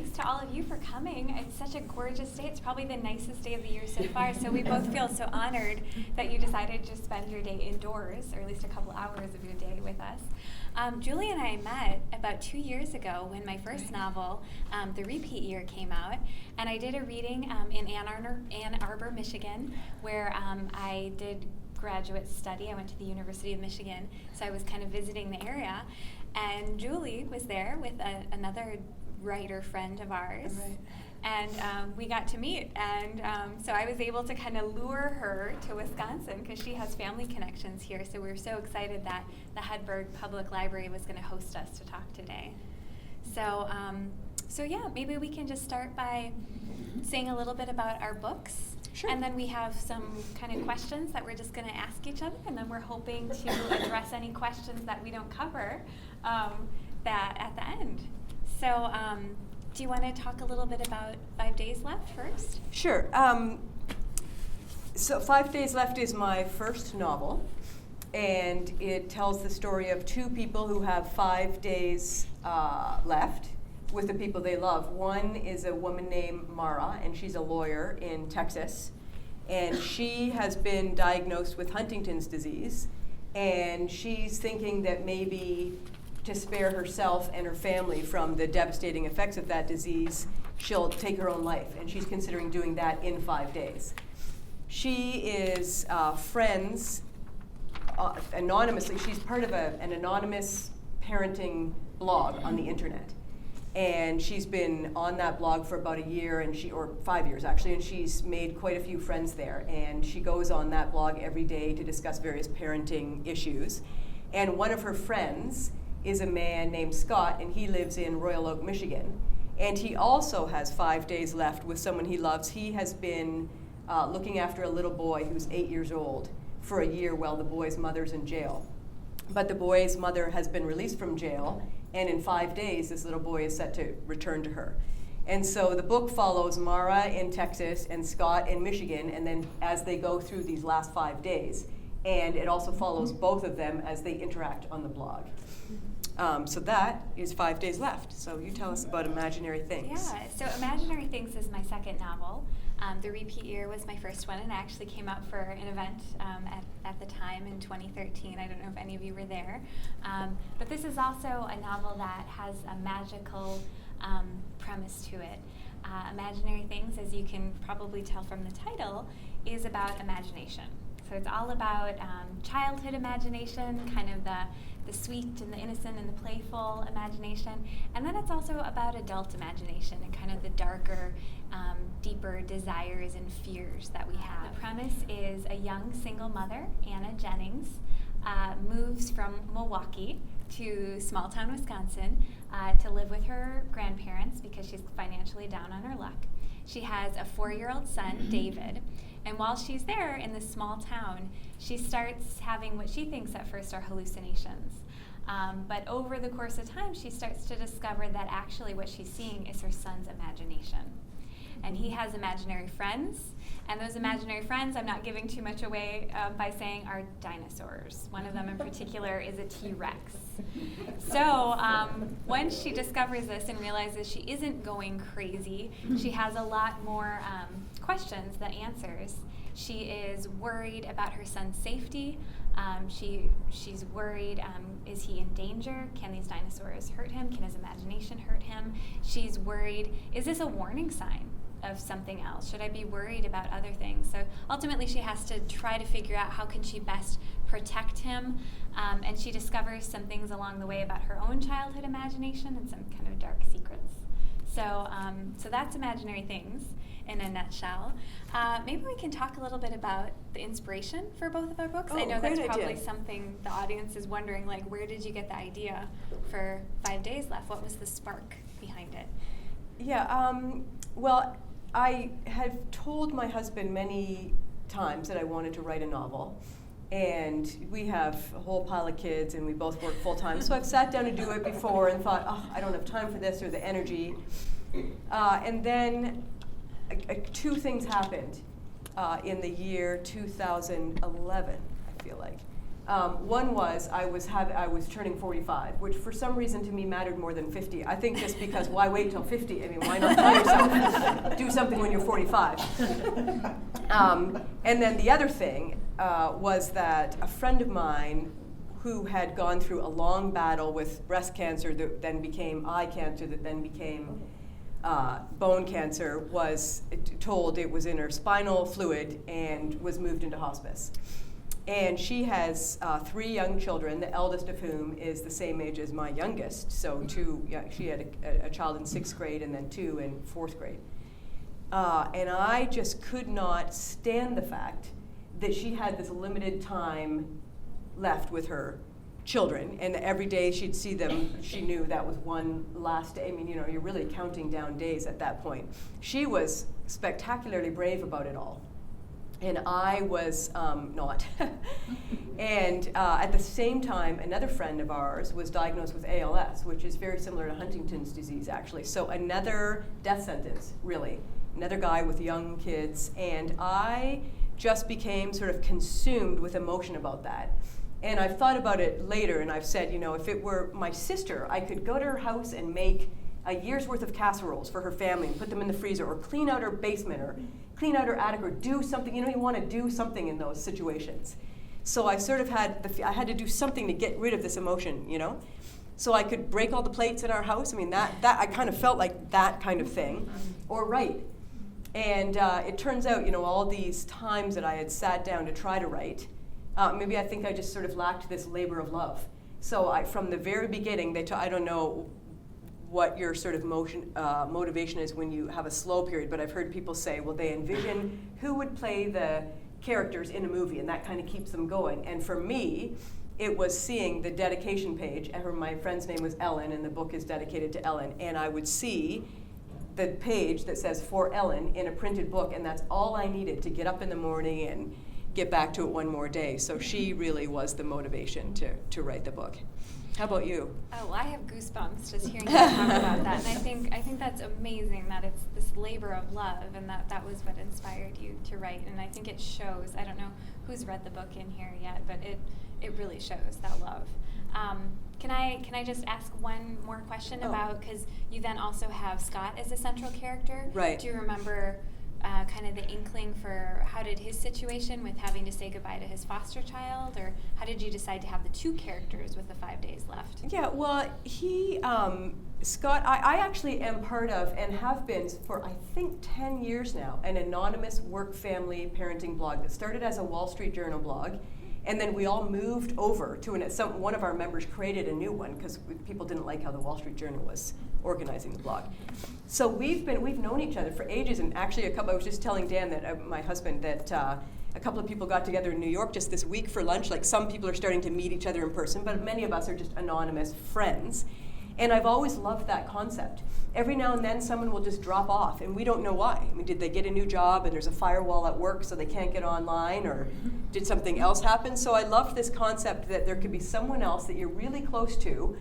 thanks to all of you for coming. It's such a gorgeous day. It's probably the nicest day of the year so far, so we both feel so honored that you decided to spend your day indoors, or at least a couple hours of your day with us. Julie and I met about 2 years ago when my first novel, The Repeat Year, came out, and I did a reading in Ann Arbor, Michigan, where I did graduate study. I went to the University of Michigan, so I was kind of visiting the area, and Julie was there with another writer friend of ours, and we got to meet, and so I was able to kind of lure her to Wisconsin because she has family connections here, so we were so excited that the Hedberg Public Library was going to host us to talk today. So yeah, maybe we can just start by saying a little bit about our books. Sure. And then we have some kind of questions that we're just going to ask each other, and then we're hoping to address any questions that we don't cover that at the end. So do you want to talk a little bit about 5 Days Left first? Sure. So 5 Days Left is my first novel, and it tells the story of two people who have 5 days left with the people they love. One is a woman named Mara, and she's a lawyer in Texas, and she has been diagnosed with Huntington's disease, and she's thinking that maybe to spare herself and her family from the devastating effects of that disease, she'll take her own life, and she's considering doing that in 5 days. She is friends anonymously. She's part of an anonymous parenting blog on the internet. And she's been on that blog for about a year, or 5 years actually, and she's made quite a few friends there. And she goes on that blog every day to discuss various parenting issues. And one of her friends is a man named Scott, and he lives in Royal Oak, Michigan. And he also has 5 days left with someone he loves. He has been looking after a little boy who's 8 years old for a year while the boy's mother's in jail. But the boy's mother has been released from jail, and in 5 days, this little boy is set to return to her. And so the book follows Mara in Texas and Scott in Michigan, and then as they go through these last 5 days. And it also follows both of them as they interact on the blog. So that is 5 Days Left. So you tell us about Imaginary Things. Yeah, so Imaginary Things is my second novel. The Repeat Year was my first one, and I actually came out for an event at the time in 2013. I don't know if any of you were there. But this is also a novel that has a magical premise to it. Imaginary Things, as you can probably tell from the title, is about imagination. So it's all about childhood imagination, kind of the sweet and the innocent and the playful imagination. And then it's also about adult imagination and kind of the darker, deeper desires and fears that we have. The premise is a young single mother, Anna Jennings, moves from Milwaukee to small town Wisconsin to live with her grandparents because she's financially down on her luck. She has a 4-year-old son, David, and while she's there in this small town, she starts having what she thinks at first are hallucinations. But over the course of time, she starts to discover that actually what she's seeing is her son's imagination. And he has imaginary friends, and those imaginary friends, I'm not giving too much away by saying, are dinosaurs. One of them in particular is a T-Rex. So once she discovers this and realizes she isn't going crazy, she has a lot more questions than answers. She is worried about her son's safety. She's worried, is he in danger? Can these dinosaurs hurt him? Can his imagination hurt him? She's worried, is this a warning sign of something else? Should I be worried about other things? So ultimately she has to try to figure out how can she best protect him, and she discovers some things along the way about her own childhood imagination and some kind of dark secrets. So that's Imaginary Things in a nutshell. Maybe we can talk a little bit about the inspiration for both of our books. I know that's probably something the audience is wondering, like, where did you get the idea for 5 Days Left? What was the spark behind it? Yeah, well, I have told my husband many times that I wanted to write a novel. And we have a whole pile of kids, and we both work full time. So I've sat down to do it before and thought, I don't have time for this or the energy. And then two things happened in the year 2011, I feel like. One was I was turning 45, which for some reason to me mattered more than 50. I think just because why wait till 50? I mean, why not tell yourself do something when you're 45? And then the other thing was that a friend of mine who had gone through a long battle with breast cancer that then became eye cancer that then became bone cancer was told it was in her spinal fluid and was moved into hospice. And she has 3 young children, the eldest of whom is the same age as my youngest. So she had a child in 6th grade and then 2 in 4th grade. And I just could not stand the fact that she had this limited time left with her children. And every day she'd see them, she knew that was one last day. I mean, you're really counting down days at that point. She was spectacularly brave about it all. And I was not. And at the same time, another friend of ours was diagnosed with ALS, which is very similar to Huntington's disease, actually. So another death sentence, really. Another guy with young kids. And I just became sort of consumed with emotion about that. And I've thought about it later, and I've said, if it were my sister, I could go to her house and make a year's worth of casseroles for her family and put them in the freezer, or clean out her basement, or clean out her attic, or do something. You want to do something in those situations. So I sort of I had to do something to get rid of this emotion, So I could break all the plates in our house. I mean, that I kind of felt like that kind of thing, or write. And it turns out, all these times that I had sat down to try to write, maybe I think I just sort of lacked this labor of love. So from the very beginning, I don't know what your sort of motivation is when you have a slow period, but I've heard people say, well, they envision who would play the characters in a movie, and that kind of keeps them going. And for me, it was seeing the dedication page. My friend's name was Ellen, and the book is dedicated to Ellen, and I would see the page that says for Ellen in a printed book, and that's all I needed to get up in the morning and get back to it one more day. So she really was the motivation to write the book. How about you? Oh, well, I have goosebumps just hearing you talk about that. And I think that's amazing that it's this labor of love, and that was what inspired you to write. And I think it shows. I don't know who's read the book in here yet, but it really shows that love. Can I just ask one more question about, because you then also have Scott as a central character. Right. Do you remember kind of the inkling for how did his situation with having to say goodbye to his foster child, or how did you decide to have the 2 characters with the 5 days left? Yeah, well, Scott, I actually am part of, and have been for I think 10 years now, an anonymous work family parenting blog that started as a Wall Street Journal blog. And then we all moved over to one of our members created a new one because people didn't like how the Wall Street Journal was organizing the blog. So we've known each other for ages, and actually I was just telling Dan that my husband that a couple of people got together in New York just this week for lunch. Like, some people are starting to meet each other in person, but many of us are just anonymous friends. And I've always loved that concept. Every now and then someone will just drop off, and we don't know why. I mean, did they get a new job and there's a firewall at work so they can't get online, or did something else happen? So I loved this concept that there could be someone else that you're really close to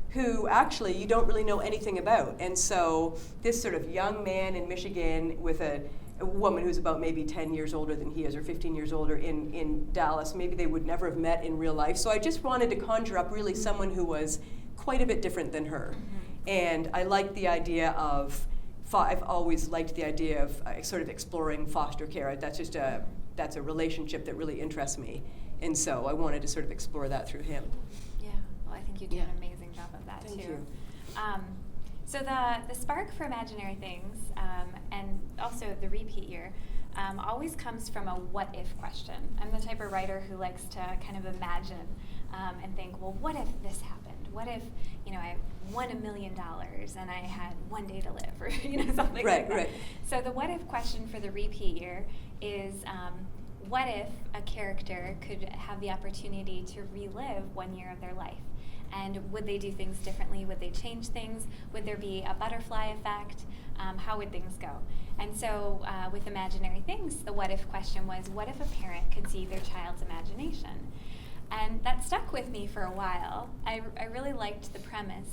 who actually you don't really know anything about. And so this sort of young man in Michigan with a woman who's about maybe 10 years older than he is, or 15 years older in Dallas, maybe they would never have met in real life. So I just wanted to conjure up really someone who was quite a bit different than her. And I liked the idea of, I've always liked the idea of sort of exploring foster care. That's a relationship that really interests me. And so I wanted to sort of explore that through him. Yeah, well, I think you did an amazing job of that. Thank too. you. So the spark for Imaginary Things, and also the repeat year, always comes from a what-if question. I'm the type of writer who likes to kind of imagine and think, well, what if this happened? What if, I won $1 million and I had 1 day to live, or something like that. Right. So the what if question for the repeat year is, what if a character could have the opportunity to relive 1 year of their life? And would they do things differently? Would they change things? Would there be a butterfly effect? How would things go? And so with Imaginary Things, the what if question was, what if a parent could see their child's imagination? And that stuck with me for a while. I really liked the premise.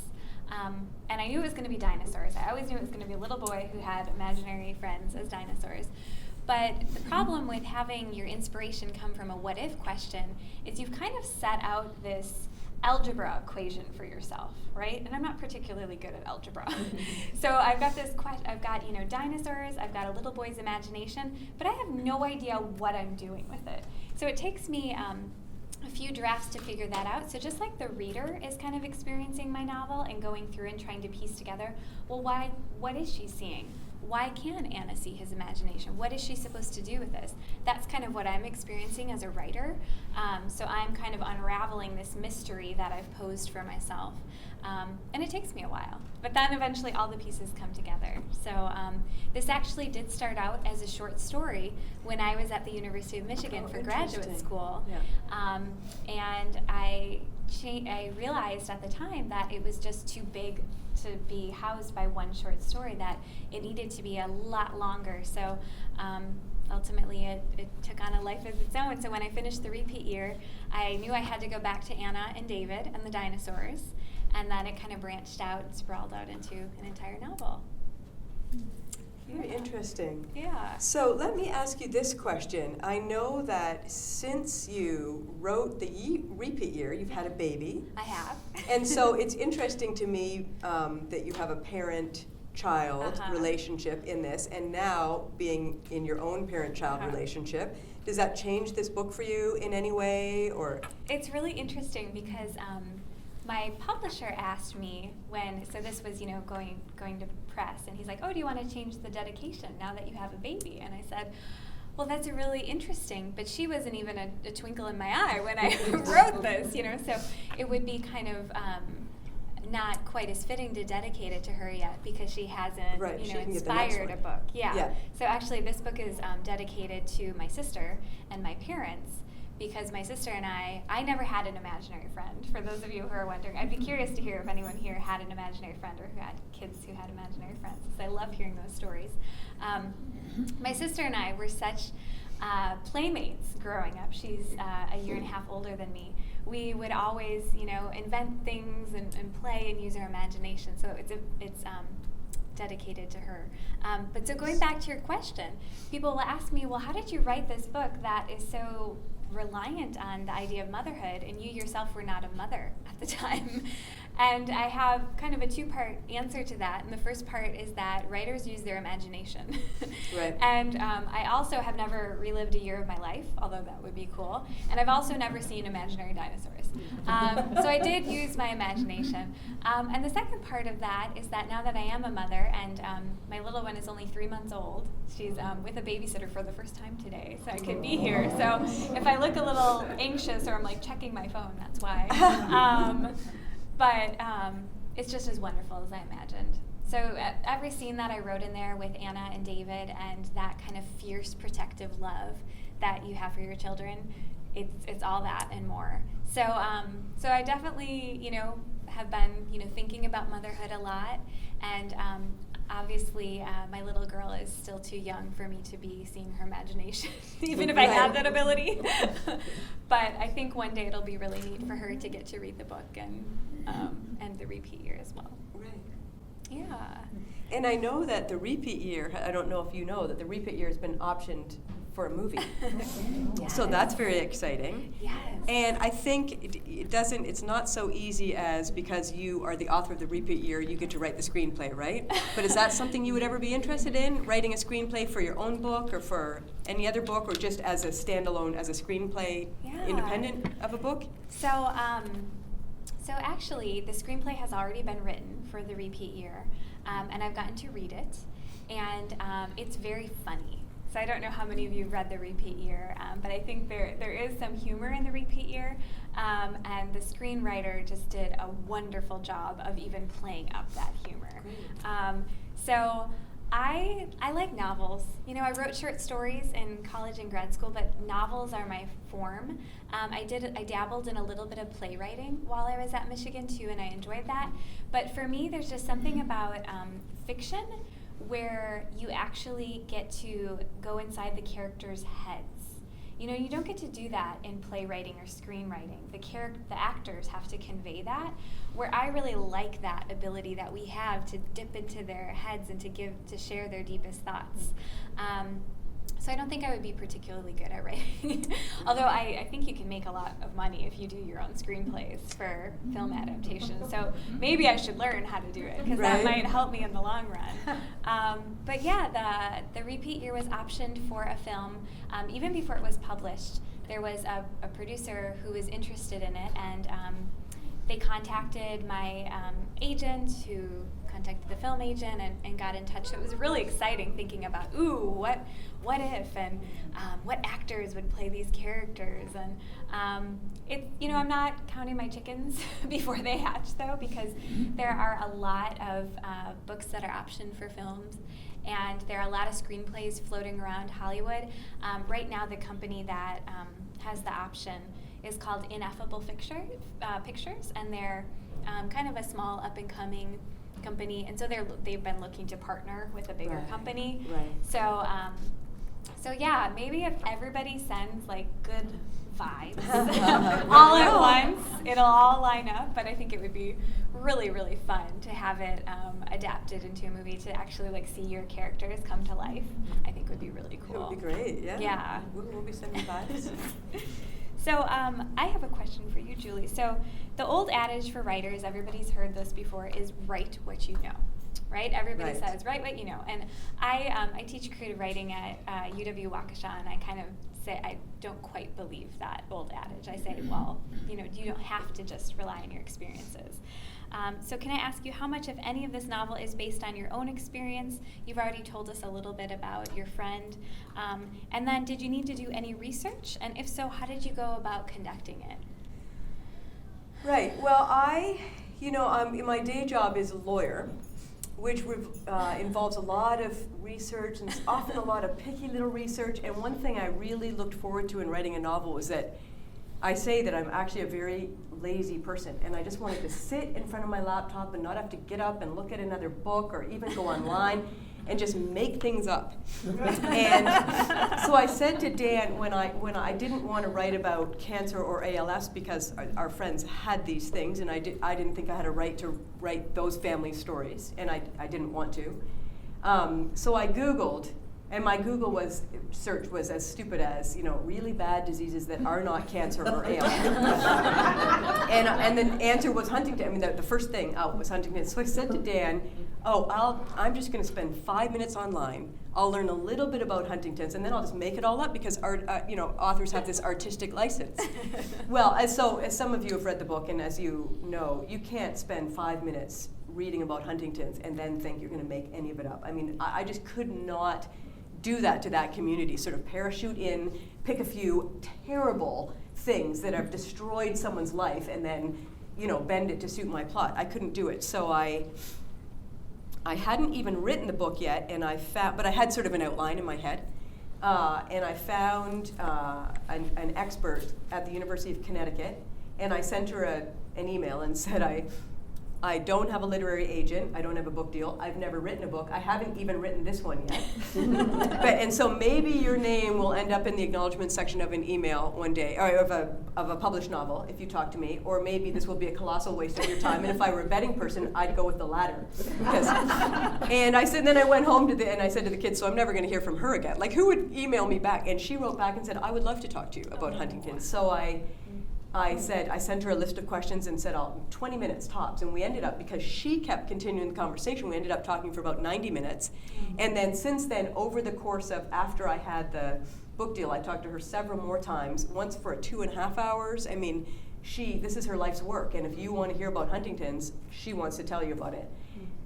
And I knew it was going to be dinosaurs. I always knew it was going to be a little boy who had imaginary friends as dinosaurs. But the problem with having your inspiration come from a what if question is you've kind of set out this algebra equation for yourself, right? And I'm not particularly good at algebra. So I've got I've got, dinosaurs, I've got a little boy's imagination, but I have no idea what I'm doing with it. So it takes me a few drafts to figure that out. So just like the reader is kind of experiencing my novel and going through and trying to piece together, well, what is she seeing? Why can Anna see his imagination? What is she supposed to do with this? That's kind of what I'm experiencing as a writer. So I'm kind of unraveling this mystery that I've posed for myself. And it takes me a while. But then eventually all the pieces come together. So this actually did start out as a short story when I was at the University of Michigan for graduate school. Yeah. And I realized at the time that it was just too big to be housed by one short story, that it needed to be a lot longer. So ultimately it took on a life of its own. So when I finished the repeat year, I knew I had to go back to Anna and David and the dinosaurs, and then it kind of branched out and sprawled out into an entire novel. Very interesting. Yeah. So let me ask you this question. I know that since you wrote the repeat year, you've had a baby. I have. And so it's interesting to me that you have a parent-child relationship in this, and now being in your own parent-child relationship. Does that change this book for you in any way, or? It's really interesting because my publisher asked me so this was, going to press, and he's like, oh, do you want to change the dedication now that you have a baby? And I said, well, that's really interesting, but she wasn't even a twinkle in my eye when I wrote this, so it would be kind of not quite as fitting to dedicate it to her yet because she hasn't, inspired a book. Yeah. So actually this book is dedicated to my sister and my parents, because my sister and I never had an imaginary friend. For those of you who are wondering, I'd be curious to hear if anyone here had an imaginary friend or who had kids who had imaginary friends, because I love hearing those stories. My sister and I were such playmates growing up. She's a year and a half older than me. We would always, invent things and play and use our imagination. So it's dedicated to her. But so going back to your question, people will ask me, well, how did you write this book that is so reliant on the idea of motherhood, and you yourself were not a mother at the time? And I have kind of a two-part answer to that. And the first part is that writers use their imagination. Right. And I also have never relived a year of my life, although that would be cool. And I've also never seen imaginary dinosaurs. So I did use my imagination. And the second part of that is that now that I am a mother, and my little one is only 3 months old, she's with a babysitter for the first time today, so I could be here. So if I look a little anxious or I'm like checking my phone, that's why. But it's just as wonderful as I imagined. So every scene that I wrote in there with Anna and David, and that kind of fierce protective love that you have for your children, it's all that and more. So so I definitely have been thinking about motherhood a lot, and obviously my little girl is still too young for me to be seeing her imagination, even if I had that ability. But I think one day it'll be really neat for her to get to read the book and the repeat year as well. Right. Yeah. And I know that the repeat year, I don't know if you know, that the repeat year has been optioned for a movie. Yes. So that's very exciting. Yes. And I think it's not so easy as because you are the author of the repeat year, you get to write the screenplay, right? But is that something you would ever be interested in, writing a screenplay for your own book or for any other book, or just as a standalone, as a screenplay, independent of a book? So actually, the screenplay has already been written for the repeat year, and I've gotten to read it, and it's very funny. So I don't know how many of you have read the repeat year, but I think there is some humor in the repeat year, and the screenwriter just did a wonderful job of even playing up that humor. So I like novels. I wrote short stories in college and grad school, but novels are my form. I dabbled in a little bit of playwriting while I was at Michigan too, and I enjoyed that. But for me, there's just something about fiction where you actually get to go inside the characters' heads. You don't get to do that in playwriting or screenwriting. The actors have to convey that, where I really like that ability that we have to dip into their heads and to share their deepest thoughts. So I don't think I would be particularly good at writing. Although I think you can make a lot of money if you do your own screenplays for film adaptations. So maybe I should learn how to do it, because that might help me in the long run. But yeah, the repeat year was optioned for a film. Even before it was published, there was a producer who was interested in it, and they contacted my agent, who contacted the film agent and got in touch. So it was really exciting thinking about, what if, and what actors would play these characters. And I'm not counting my chickens before they hatch, though, because there are a lot of books that are optioned for films, and there are a lot of screenplays floating around Hollywood. Right now, the company that has the option is called Ineffable Pictures, and they're kind of a small up-and-coming company, and so they've been looking to partner with a bigger company. So yeah, maybe if everybody sends like good vibes all at once, it'll all line up. But I think it would be really, really fun to have it adapted into a movie, to actually like see your characters come to life. I think would be really cool. It would be great. Yeah. We'll be sending vibes. So I have a question for you, Julie. So the old adage for writers, everybody's heard this before, is write what you know, right? Everybody says, write what you know. And I teach creative writing at UW Waukesha, and I kind of say I don't quite believe that old adage. I say, well, you don't have to just rely on your experiences. So can I ask you how much, if any, of this novel is based on your own experience? You've already told us a little bit about your friend. And then did you need to do any research? And if so, how did you go about conducting it? Right. Well, my day job is a lawyer, which involves a lot of research, and often a lot of picky little research. And one thing I really looked forward to in writing a novel was that I say that I'm actually a very lazy person, and I just wanted to sit in front of my laptop and not have to get up and look at another book or even go online and just make things up. And so I said to Dan, when I didn't want to write about cancer or ALS because our friends had these things, and I didn't think I had a right to write those family stories, and I didn't want to. So I Googled, and my Google search was as stupid as, really bad diseases that are not cancer or ALS. and the answer was Huntington. I mean, the first thing out was Huntington. So I said to Dan, I'm just going to spend 5 minutes online. I'll learn a little bit about Huntington's, and then I'll just make it all up, because authors have this artistic license. Well, as some of you have read the book, and as you know, you can't spend 5 minutes reading about Huntington's and then think you're going to make any of it up. I mean, I just could not do that to that community, sort of parachute in, pick a few terrible things that have destroyed someone's life, and then, bend it to suit my plot. I couldn't do it. So I hadn't even written the book yet, but I had sort of an outline in my head. And I found an expert at the University of Connecticut, and I sent her an email and said, I don't have a literary agent. I don't have a book deal. I've never written a book. I haven't even written this one yet. And so maybe your name will end up in the acknowledgement section of an email one day, or of a published novel, if you talk to me. Or maybe this will be a colossal waste of your time. And if I were a betting person, I'd go with the latter. And then I went home and I said to the kids, so I'm never going to hear from her again. Like, who would email me back? And she wrote back and said, I would love to talk to you about Huntington. So I sent her a list of questions and said, 20 minutes tops. And we ended up, because she kept continuing the conversation, we ended up talking for about 90 minutes. And then since then, over the course of, after I had the book deal, I talked to her several more times, once for 2.5 hours. I mean, this is her life's work. And if you want to hear about Huntington's, she wants to tell you about it.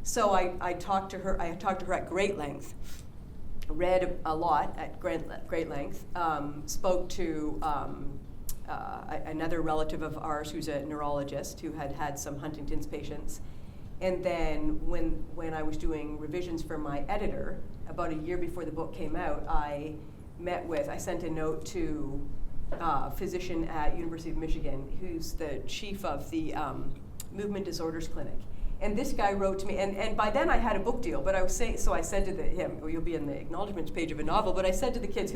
So I talked to her at great length, read a lot at great length, spoke to another relative of ours who's a neurologist who had some Huntington's patients. And then when I was doing revisions for my editor, about a year before the book came out, I sent a note to a physician at University of Michigan who's the chief of the Movement Disorders Clinic. And this guy wrote to me, and by then I had a book deal, but I said to him, you'll be in the acknowledgments page of a novel, but I said to the kids,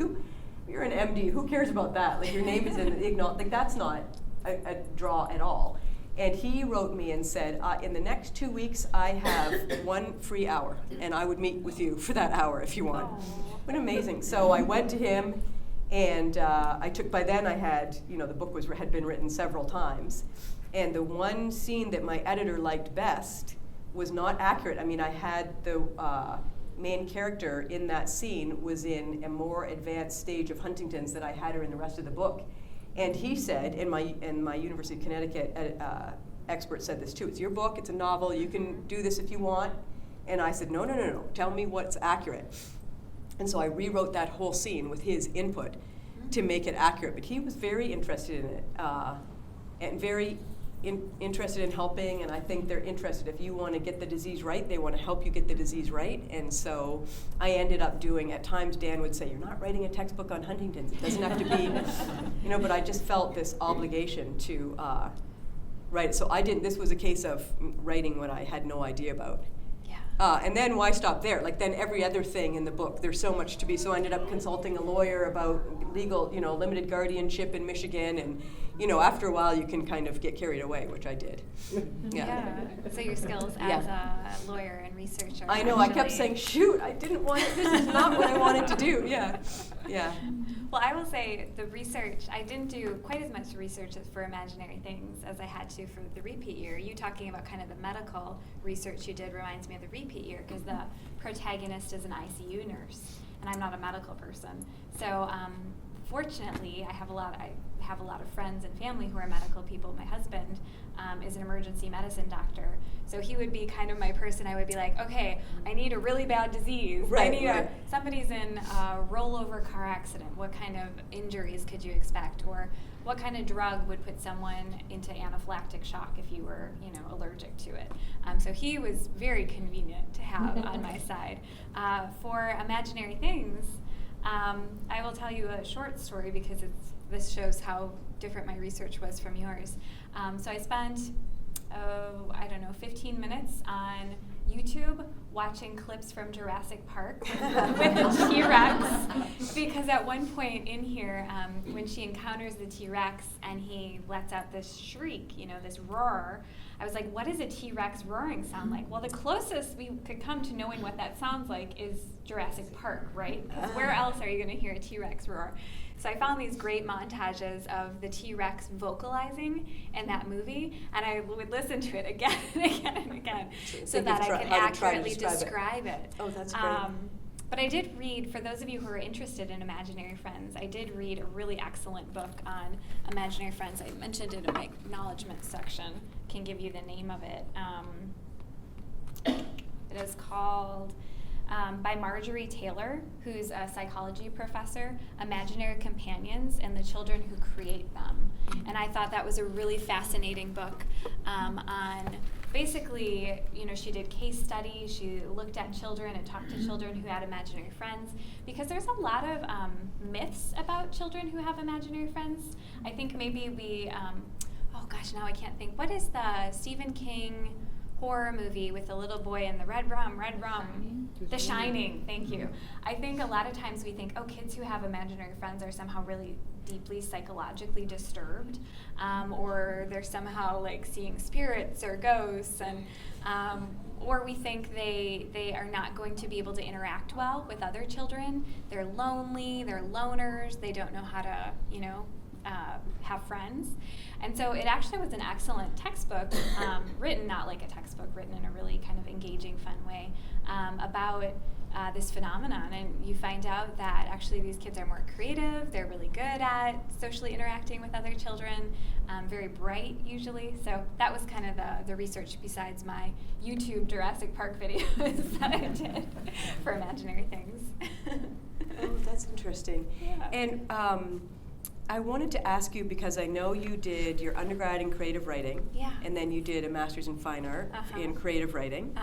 you're an MD, who cares about that? Like, your name is in the like, that's not a draw at all. And he wrote me and said, in the next 2 weeks, I have 1 free hour, and I would meet with you for that hour if you want. What amazing. So I went to him, and by then I had, the book had been written several times. And the one scene that my editor liked best was not accurate. I mean, I had the main character in that scene was in a more advanced stage of Huntington's than I had her in the rest of the book. And he said, and my University of Connecticut expert said this too, it's your book, it's a novel, you can do this if you want. And I said, no, tell me what's accurate. And so I rewrote that whole scene with his input to make it accurate. But he was very interested in it, and very interested in helping, and I think they're interested. If you want to get the disease right, they want to help you get the disease right. And so I ended up doing, at times Dan would say, you're not writing a textbook on Huntington's. It doesn't have to be, but I just felt this obligation to write it. So this was a case of writing what I had no idea about. And then why stop there? Then every other thing in the book, there's so much to be. So I ended up consulting a lawyer about legal, limited guardianship in Michigan, and after a while you can kind of get carried away, which I did. Yeah. So your skills as a lawyer and researcher. I know. I kept saying, shoot, I didn't want it. This is not what I wanted to do. Yeah. Well, I will say the research, I didn't do quite as much research for Imaginary Things as I had to for the repeat year. You talking about kind of the medical research you did reminds me of the repeat year, because the protagonist is an ICU nurse, and I'm not a medical person. So fortunately, I have a lot of friends and family who are medical people. My husband is an emergency medicine doctor, so he would be kind of my person. I would be like, okay, I need a really bad disease. Somebody's in a rollover car accident. What kind of injuries could you expect? Or what kind of drug would put someone into anaphylactic shock if you were, allergic to it? So he was very convenient to have on my side. For Imaginary Things, I will tell you a short story because this shows how different my research was from yours. So I spent, 15 minutes on YouTube watching clips from Jurassic Park with the T-Rex, because at one point in here, when she encounters the T-Rex and he lets out this shriek, this roar, I was like, what does a T-Rex roaring sound like? Well, the closest we could come to knowing what that sounds like is Jurassic Park, right? 'Cause where else are you going to hear a T-Rex roar? So I found these great montages of the T-Rex vocalizing in that movie, and I would listen to it again and again and again so that I could accurately describe it. Oh, that's great. But I did read, for those of you who are interested in Imaginary Friends, I did read a really excellent book on Imaginary Friends. I mentioned it in my acknowledgement section. Can give you the name of it. It is called, by Marjorie Taylor, who's a psychology professor, Imaginary Companions and the Children Who Create Them. And I thought that was a really fascinating book on basically, she did case studies, she looked at children and talked to children who had imaginary friends, because there's a lot of myths about children who have imaginary friends. I think maybe we, now I can't think. What is the Stephen King horror movie with the little boy and the red rum? The Shining, thank you. I think a lot of times we think, kids who have imaginary friends are somehow really deeply psychologically disturbed, or they're somehow like seeing spirits or ghosts, and or we think they are not going to be able to interact well with other children. They're lonely, they're loners, they don't know how to, have friends. And so it actually was an excellent textbook, written, not like a textbook, written in a really kind of engaging, fun way, about this phenomenon. And you find out that actually these kids are more creative, they're really good at socially interacting with other children, very bright usually. So that was kind of the research besides my YouTube Jurassic Park videos that I did for Imaginary Things. Oh, that's interesting. Yeah. And I wanted to ask you, because I know you did your undergrad in creative writing, and then you did a master's in fine art in creative writing,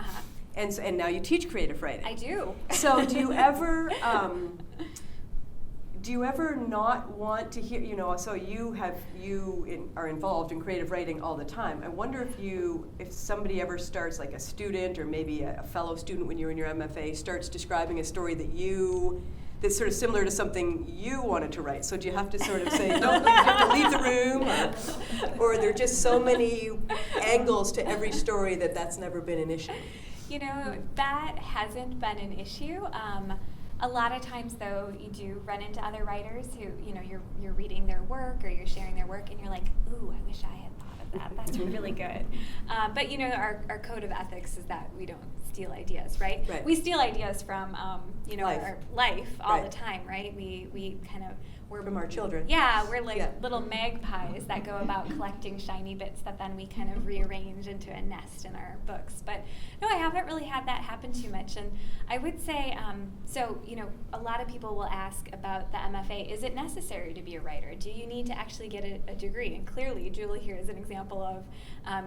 and now you teach creative writing. I do. So do you ever not want to hear, so you are involved in creative writing all the time. I wonder if somebody ever starts, like a student or maybe a fellow student when you're in your MFA, starts describing a story that you that's sort of similar to something you wanted to write. So do you have to sort of say, no, you have to leave the room? Or are there just so many angles to every story that's never been an issue? You know, that hasn't been an issue. A lot of times, though, you do run into other writers who, you know, you're reading their work or you're sharing their work, and you're like, ooh, I wish I had thought of that. That's really good. But, you know, our code of ethics is that we don't steal ideas, right? Right. We steal ideas from, you know, our life all Right. the time, right? We kind of, we're From our children. Yeah, we're like little magpies that go about collecting shiny bits that then we kind of rearrange into a nest in our books. But no, I haven't really had that happen too much. And I would say, so, you know, a lot of people will ask about the MFA. Is it necessary to be a writer? Do you need to actually get a degree? And clearly, Julie here is an example of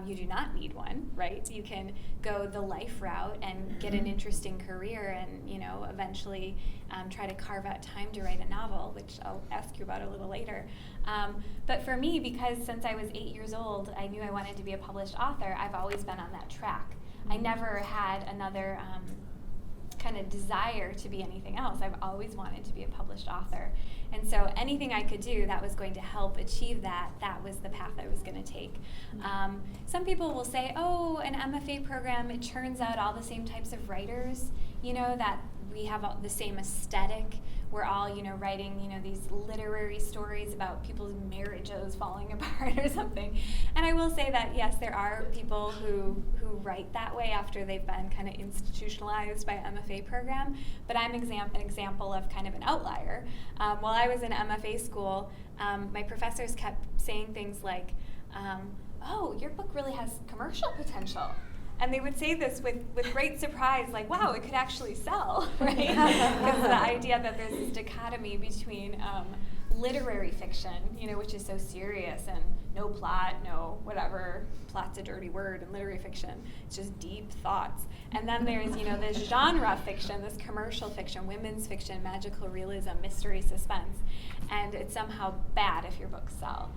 you do not need one, right? You can go the life route and get an interesting career and, you know, eventually try to carve out time to write a novel, which I'll ask you about a little later. But for me, because since I was 8 years old, I knew I wanted to be a published author, I've always been on that track. I never had another kind of desire to be anything else. I've always wanted to be a published author. And so anything I could do that was going to help achieve that, that was the path I was going to take. Some people will say, oh, an MFA program, it churns out all the same types of writers, you know, that we have all the same aesthetic. We're all, you know, writing, you know, these literary stories about people's marriages falling apart or something. And I will say that, yes, there are people who write that way after they've been kind of institutionalized by an MFA program. But I'm an example of kind of an outlier. While I was in MFA school, my professors kept saying things like, oh, your book really has commercial potential. And they would say this with great surprise, like, wow, it could actually sell, right? Because the idea that there's this dichotomy between literary fiction, you know, which is so serious and no plot, no whatever, plot's a dirty word in literary fiction. It's just deep thoughts. And then there's, you know, this genre fiction, this commercial fiction, women's fiction, magical realism, mystery, suspense. And it's somehow bad if your books sell.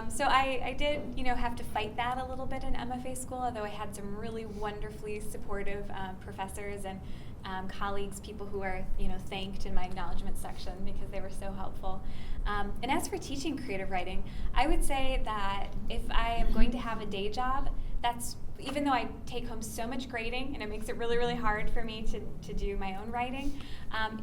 So I did, you know, have to fight that a little bit in MFA school, although I had some really wonderfully supportive professors and colleagues, people who are, you know, thanked in my acknowledgement section because they were so helpful. And as for teaching creative writing, I would say that if I am going to have a day job, that's, even though I take home so much grading and it makes it really, really hard for me to do my own writing,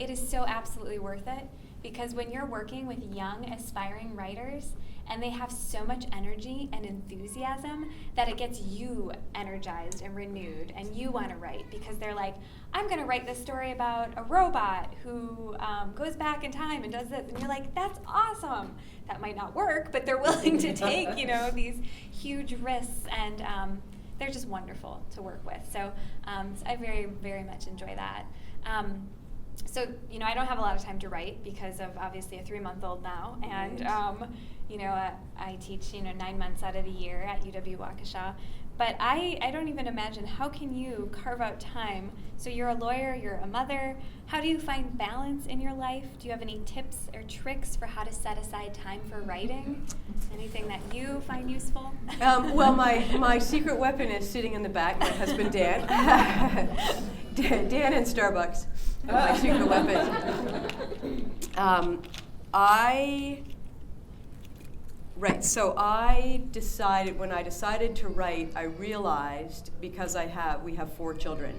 it is so absolutely worth it. Because when you're working with young, aspiring writers, and they have so much energy and enthusiasm that it gets you energized and renewed, and you want to write because they're like, I'm going to write this story about a robot who goes back in time and does this. And you're like, that's awesome. That might not work, but they're willing to take, you know, these huge risks, and they're just wonderful to work with. So I very, very much enjoy that. So, you know, I don't have a lot of time to write because of obviously a 3-month-old now, and you know, I teach, you know, 9 months out of the year at UW-Waukesha. But I don't even imagine, how can you carve out time? So you're a lawyer, you're a mother. How do you find balance in your life? Do you have any tips or tricks for how to set aside time for writing? Anything that you find useful? Well, my secret weapon is sitting in the back, my husband Dan. Dan and Starbucks are my secret weapon. So I decided, when I decided to write, I realized, because we have 4 children,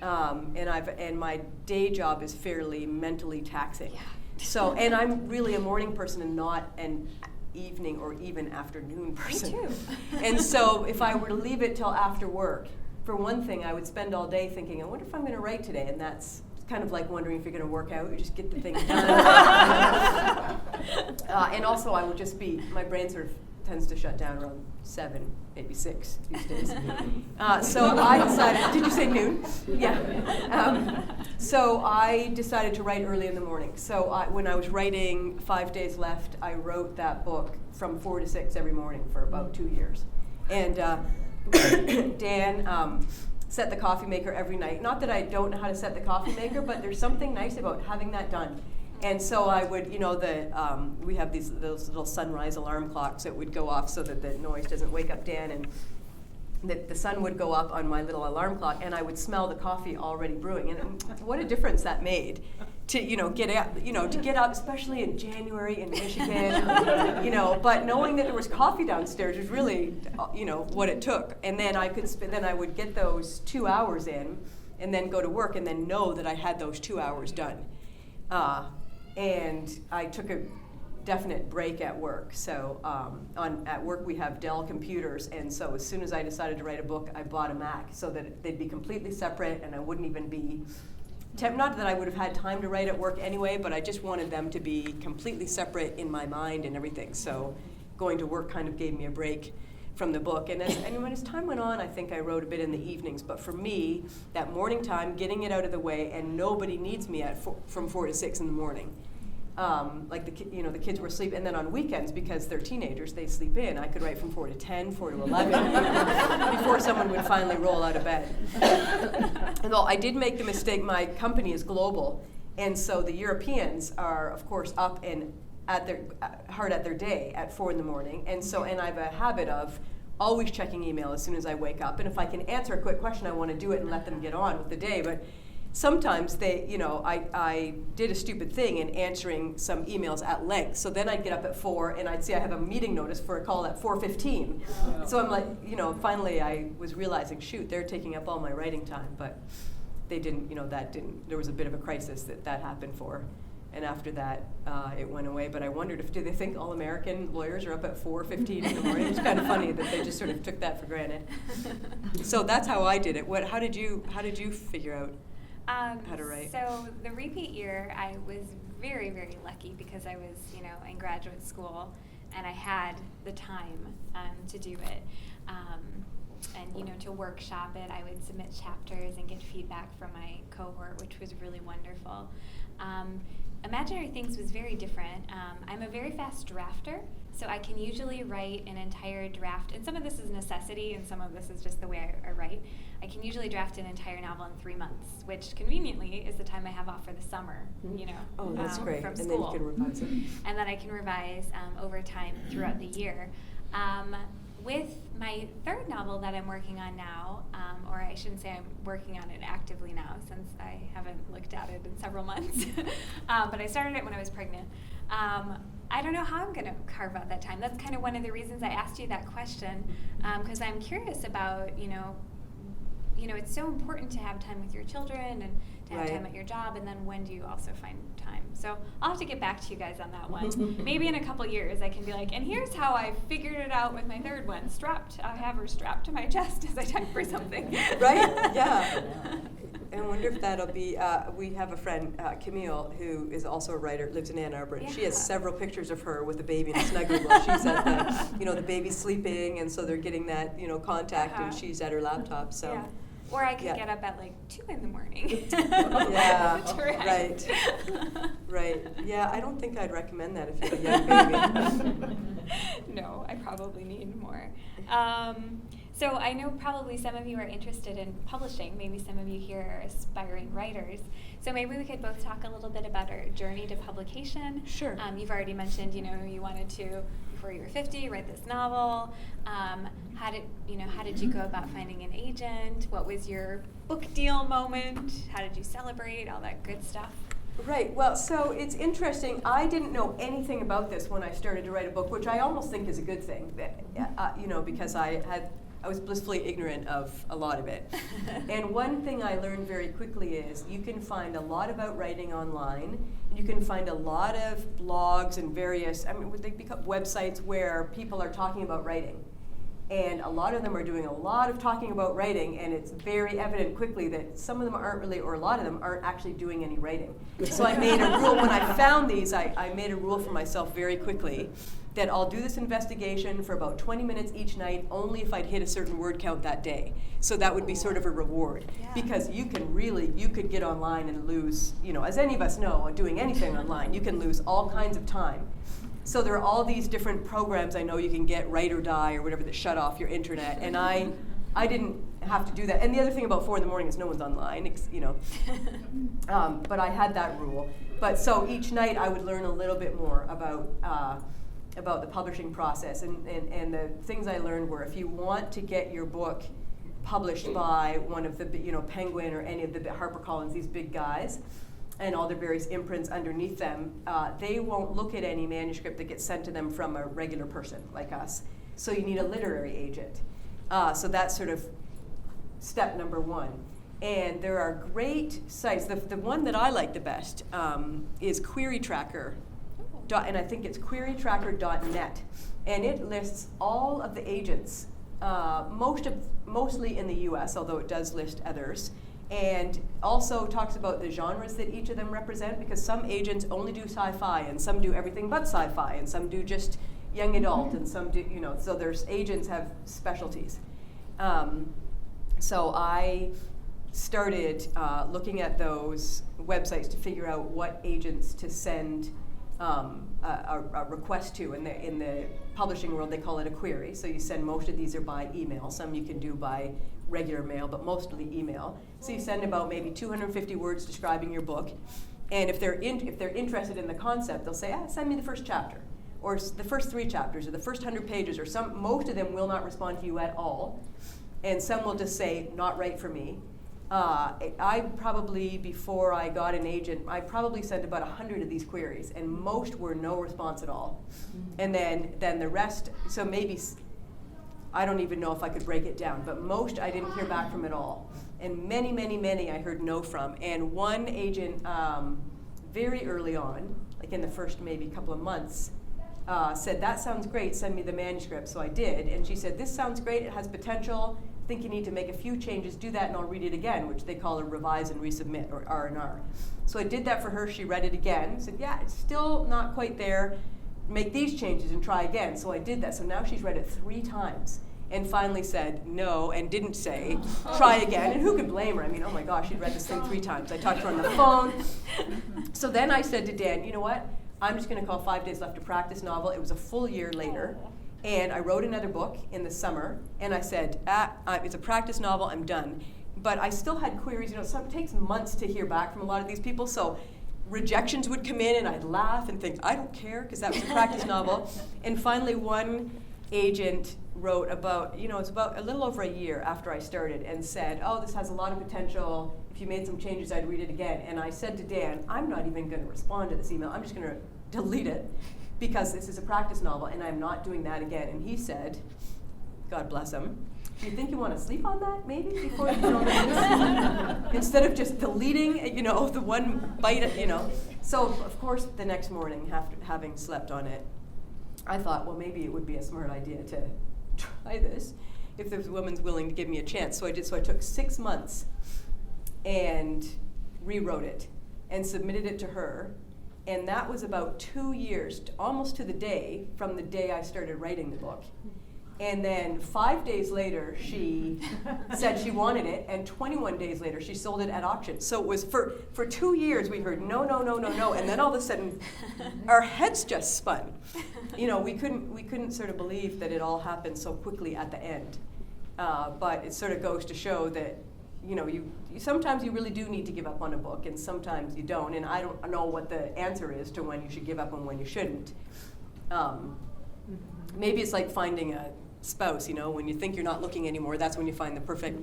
and my day job is fairly mentally taxing. Yeah. So, and I'm really a morning person and not an evening or even afternoon person. Me too. And so if I were to leave it till after work, for one thing, I would spend all day thinking, I wonder if I'm going to write today, and that's kind of like wondering if you're going to work out. You just get the thing done. And also, I would just be, my brain sort of tends to shut down around 7, maybe 6 these days. So I decided, did you say noon? Yeah. So I decided to write early in the morning. So when I was writing 5 Days Left, I wrote that book from 4 to 6 every morning for about 2 years. And Dan set the coffee maker every night. Not that I don't know how to set the coffee maker, but there's something nice about having that done. And so I would, you know, we have those little sunrise alarm clocks that would go off so that the noise doesn't wake up Dan. the sun would go up on my little alarm clock, and I would smell the coffee already brewing. And what a difference that made to get up, especially in January in Michigan. But knowing that there was coffee downstairs was really what it took. And then I would get those 2 hours in, and then go to work, and then know that I had those 2 hours done. And I took a definite break at work. So at work we have Dell computers, and so as soon as I decided to write a book, I bought a Mac so that they'd be completely separate, and I wouldn't even be not that I would have had time to write at work anyway, but I just wanted them to be completely separate in my mind and everything. So going to work kind of gave me a break from the book. And as time went on, I think I wrote a bit in the evenings. But for me, that morning time, getting it out of the way, and nobody needs me from 4 to 6 in the morning. The kids were asleep, and then on weekends, because they're teenagers, they sleep in. I could write from 4 to 10, 4 to 11, before someone would finally roll out of bed. Although I did make the mistake, my company is global, and so the Europeans are, of course, up and hard at their day at 4 in the morning, and I have a habit of always checking email as soon as I wake up, and if I can answer a quick question, I want to do it and let them get on with the day. But sometimes I did a stupid thing in answering some emails at length. So then I'd get up at 4 and I'd say I have a meeting notice for a call at 4:15. Oh. So I'm like, finally I was realizing, shoot, they're taking up all my writing time. But they didn't, there was a bit of a crisis that happened for. And after that, it went away. But I wondered, do they think all American lawyers are up at 4:15 in the morning? It's kind of funny that they just sort of took that for granted. So that's how I did it. How did you figure out how to write? So the repeat year, I was very, very lucky because I was, in graduate school, and I had the time to do it. And to workshop it, I would submit chapters and get feedback from my cohort, which was really wonderful. Imaginary Things was very different. I'm a very fast drafter, so I can usually write an entire draft, and some of this is necessity and some of this is just the way I write. I can usually draft an entire novel in 3 months, which conveniently is the time I have off for the summer, Oh, that's great. From and school. Then you can revise it. And then I can revise over time throughout the year. With my third novel that I'm working on now, or I shouldn't say I'm working on it actively now since I haven't looked at it in several months, but I started it when I was pregnant. I don't know how I'm going to carve out that time. That's kind of one of the reasons I asked you that question, because I'm curious about, it's so important to have time with your children and to have time at your job, and then when do you also find time? So I'll have to get back to you guys on that one. Maybe in a couple years I can be like, and here's how I figured it out with my third one. I have her strapped to my chest as I type for something. Right, yeah. I wonder if that'll be, we have a friend, Camille, who is also a writer, lives in Ann Arbor, and she has several pictures of her with a baby in a snuggle while she's at the baby's sleeping, and so they're getting that, contact, and she's at her laptop, so. Yeah. Or I could get up at 2 in the morning. Yeah, right. Yeah, I don't think I'd recommend that if you have a young baby. No, I probably need more. So I know probably some of you are interested in publishing. Maybe some of you here are aspiring writers. So maybe we could both talk a little bit about our journey to publication. Sure. You've already mentioned, you wanted to, before you were 50, write this novel. How did you go about finding an agent? What was your book deal moment? How did you celebrate? All that good stuff. Right. Well, so it's interesting. I didn't know anything about this when I started to write a book, which I almost think is a good thing. Because I was blissfully ignorant of a lot of it. And one thing I learned very quickly is you can find a lot about writing online. You can find a lot of blogs and various, they become websites where people are talking about writing. And a lot of them are doing a lot of talking about writing, and it's very evident quickly that some of them aren't really, or a lot of them aren't actually doing any writing. So I made a rule, when I found these, I made a rule for myself very quickly that I'll do this investigation for about 20 minutes each night, only if I'd hit a certain word count that day. So that would be sort of a reward. Yeah. Because you could get online and lose, as any of us know, doing anything online, you can lose all kinds of time. So there are all these different programs I know you can get, Write or Die or whatever, that shut off your internet. And I didn't have to do that. And the other thing about 4 in the morning is no one's online, but I had that rule. But so each night I would learn a little bit more about about the publishing process, and the things I learned were, if you want to get your book published by one of the, Penguin or any of the HarperCollins, these big guys, and all their various imprints underneath them, they won't look at any manuscript that gets sent to them from a regular person like us. So you need a literary agent. So that's sort of step number one. And there are great sites. The one that I like the best is Query Tracker. And I think it's querytracker.net. And it lists all of the agents, mostly in the US, although it does list others. And also talks about the genres that each of them represent, because some agents only do sci-fi, and some do everything but sci-fi, and some do just young adult, and some do, so there's agents have specialties. So I started looking at those websites to figure out what agents to send a request to. In the publishing world, they call it a query. So you send, most of these are by email. Some you can do by regular mail, but mostly email. So you send about maybe 250 words describing your book. And if they're interested in the concept, they'll say, send me the first chapter, or the first 3 chapters, or the first 100 pages, or most of them will not respond to you at all. And some will just say, not right for me. I probably, before I got an agent, I probably sent about 100 of these queries, and most were no response at all. And then the rest, so maybe, I don't even know if I could break it down, but most I didn't hear back from at all. And many, many, many I heard no from. And one agent, very early on, like in the first maybe couple of months, said, that sounds great, send me the manuscript. So I did, and she said, this sounds great, it has potential, I think you need to make a few changes, do that and I'll read it again, which they call a revise and resubmit, or R&R. So I did that for her, she read it again, said, yeah, it's still not quite there, make these changes and try again. So I did that, so now she's read it 3 times. And finally said no, and didn't say, try again. And who could blame her? I mean, oh my gosh, she'd read this thing 3 times. I talked to her on the phone. So then I said to Dan, you know what? I'm just going to call 5 Days Left to Practice novel. It was a full year later. And I wrote another book in the summer. And I said, it's a practice novel, I'm done. But I still had queries. It takes months to hear back from a lot of these people. So rejections would come in, and I'd laugh and think, I don't care, because that was a practice novel. And finally, one agent wrote about, it's about a little over a year after I started, and said, this has a lot of potential. If you made some changes, I'd read it again. And I said to Dan, I'm not even going to respond to this email. I'm just going to delete it, because this is a practice novel, and I'm not doing that again. And he said, God bless him, do you think you want to sleep on that, maybe, before instead of just deleting, the one bite, So, of course, the next morning, having slept on it, I thought, well, maybe it would be a smart idea to try this if this woman's willing to give me a chance. So I did. So I took 6 months and rewrote it and submitted it to her. And that was about 2 years, almost to the day, from the day I started writing the book. And then 5 days later, she said she wanted it, and 21 days later, she sold it at auction. So it was for 2 years, we heard no, no, no, no, no, and then all of a sudden, our heads just spun. We couldn't sort of believe that it all happened so quickly at the end. But it sort of goes to show that, you sometimes you really do need to give up on a book, and sometimes you don't. And I don't know what the answer is to when you should give up and when you shouldn't. Maybe it's like finding a spouse, when you think you're not looking anymore, that's when you find the perfect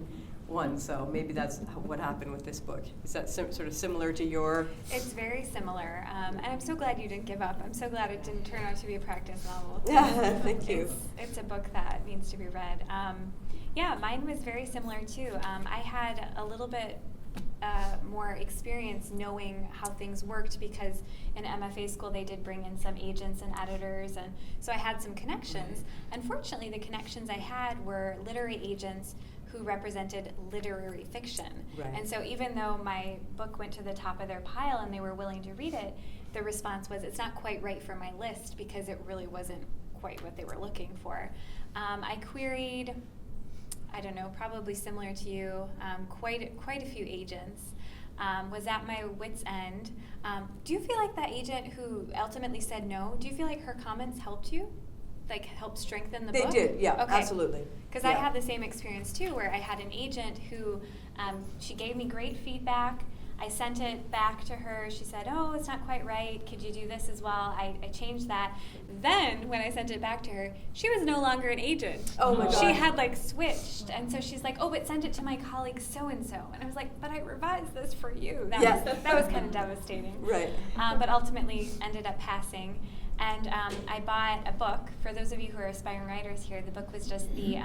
one. So maybe that's what happened with this book. Is that sort of similar to your? It's very similar, and I'm so glad you didn't give up. I'm so glad it didn't turn out to be a practice novel. Yeah, thank you. It's a book that needs to be read. Yeah, mine was very similar too. I had a little bit more experience knowing how things worked, because in MFA school they did bring in some agents and editors, and so I had some connections. Unfortunately, the connections I had were literary agents who represented literary fiction. Right. And so even though my book went to the top of their pile and they were willing to read it, the response was, it's not quite right for my list, because it really wasn't quite what they were looking for. I queried, I don't know, probably similar to you, quite a few agents. Was at my wit's end. Do you feel like that agent who ultimately said no, do you feel like her comments helped you? Like helped strengthen the book? They did, yeah, okay. Absolutely. Because I had the same experience too, where I had an agent who, she gave me great feedback. I sent it back to her. She said, oh, it's not quite right. Could you do this as well? I changed that. Then when I sent it back to her, she was no longer an agent. Oh my God. She had like switched. And so she's like, oh, but send it to my colleague so-and-so. And I was like, but I revised this for you. That was kind of devastating. Right. But ultimately ended up passing. And I bought a book. For those of you who are aspiring writers here, the book was just the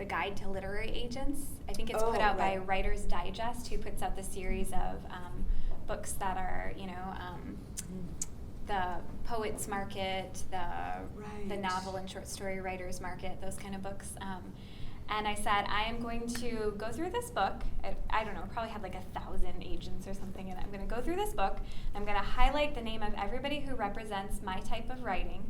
guide to literary agents. I think it's put out by Writer's Digest, who puts out the series of books that are, the Poets Market, the novel and short story writers market, those kind of books. And I said, I am going to go through this book. I don't know, probably had like 1,000 agents or something in it. I'm going to go through this book. I'm going to highlight the name of everybody who represents my type of writing.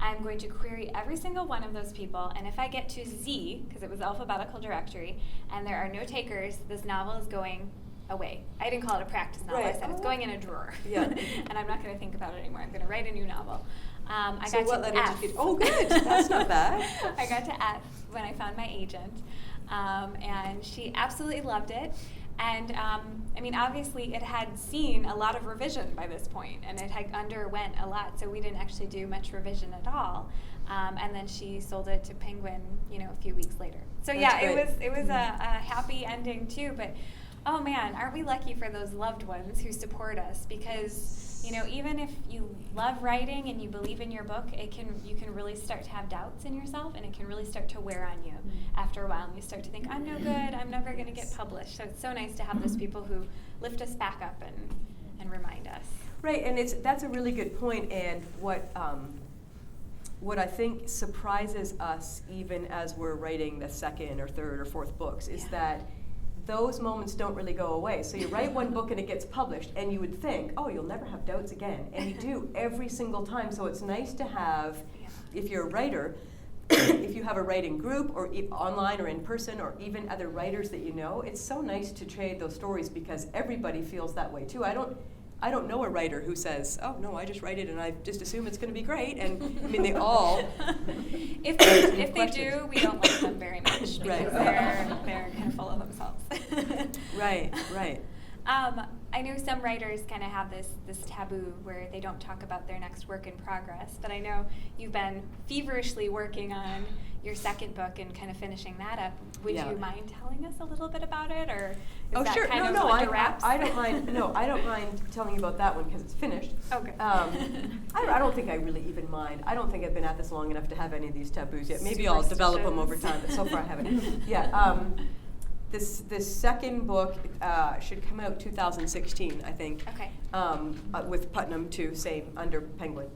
I'm going to query every single one of those people, and if I get to Z, because it was alphabetical directory, and there are no takers, this novel is going away. I didn't call it a practice novel. I said it's going in a drawer. Yeah. And I'm not going to think about it anymore. I'm going to write a new novel. I got to F. Oh, good. That's not bad. I got to F when I found my agent, and she absolutely loved it. And obviously it had seen a lot of revision by this point, and it had underwent a lot, so we didn't actually do much revision at all. And then she sold it to Penguin, a few weeks later. So it was a happy ending too. But oh man, aren't we lucky for those loved ones who support us? Because even if you love writing and you believe in your book, you can really start to have doubts in yourself, and it can really start to wear on you after a while, and you start to think, I'm no good, I'm never going to get published. So it's so nice to have those people who lift us back up and remind us. Right, and that's a really good point, and what I think surprises us even as we're writing the second or third or fourth books is that those moments don't really go away. So you write one book and it gets published, and you would think, oh, you'll never have doubts again. And you do every single time. So it's nice to have, if you're a writer, if you have a writing group or online or in person or even other writers that you know, it's so nice to trade those stories because everybody feels that way too. I don't know a writer who says, oh, no, I just write it and I just assume it's going to be great. And they all... If they do, we don't like them very much because they're kind of full of themselves. Right. I know some writers kind of have this taboo where they don't talk about their next work in progress, but I know you've been feverishly working on your second book and kind of finishing that up. Would you mind telling us a little bit about it, or is that kind of under wraps? I don't mind. No, I don't mind telling you about that one because it's finished. Okay. I don't think I really even mind. I don't think I've been at this long enough to have any of these taboos yet. Maybe I'll develop them over time, but so far I haven't. Yeah. This second book should come out 2016, I think. Okay. With Putnam too, same under Penguin.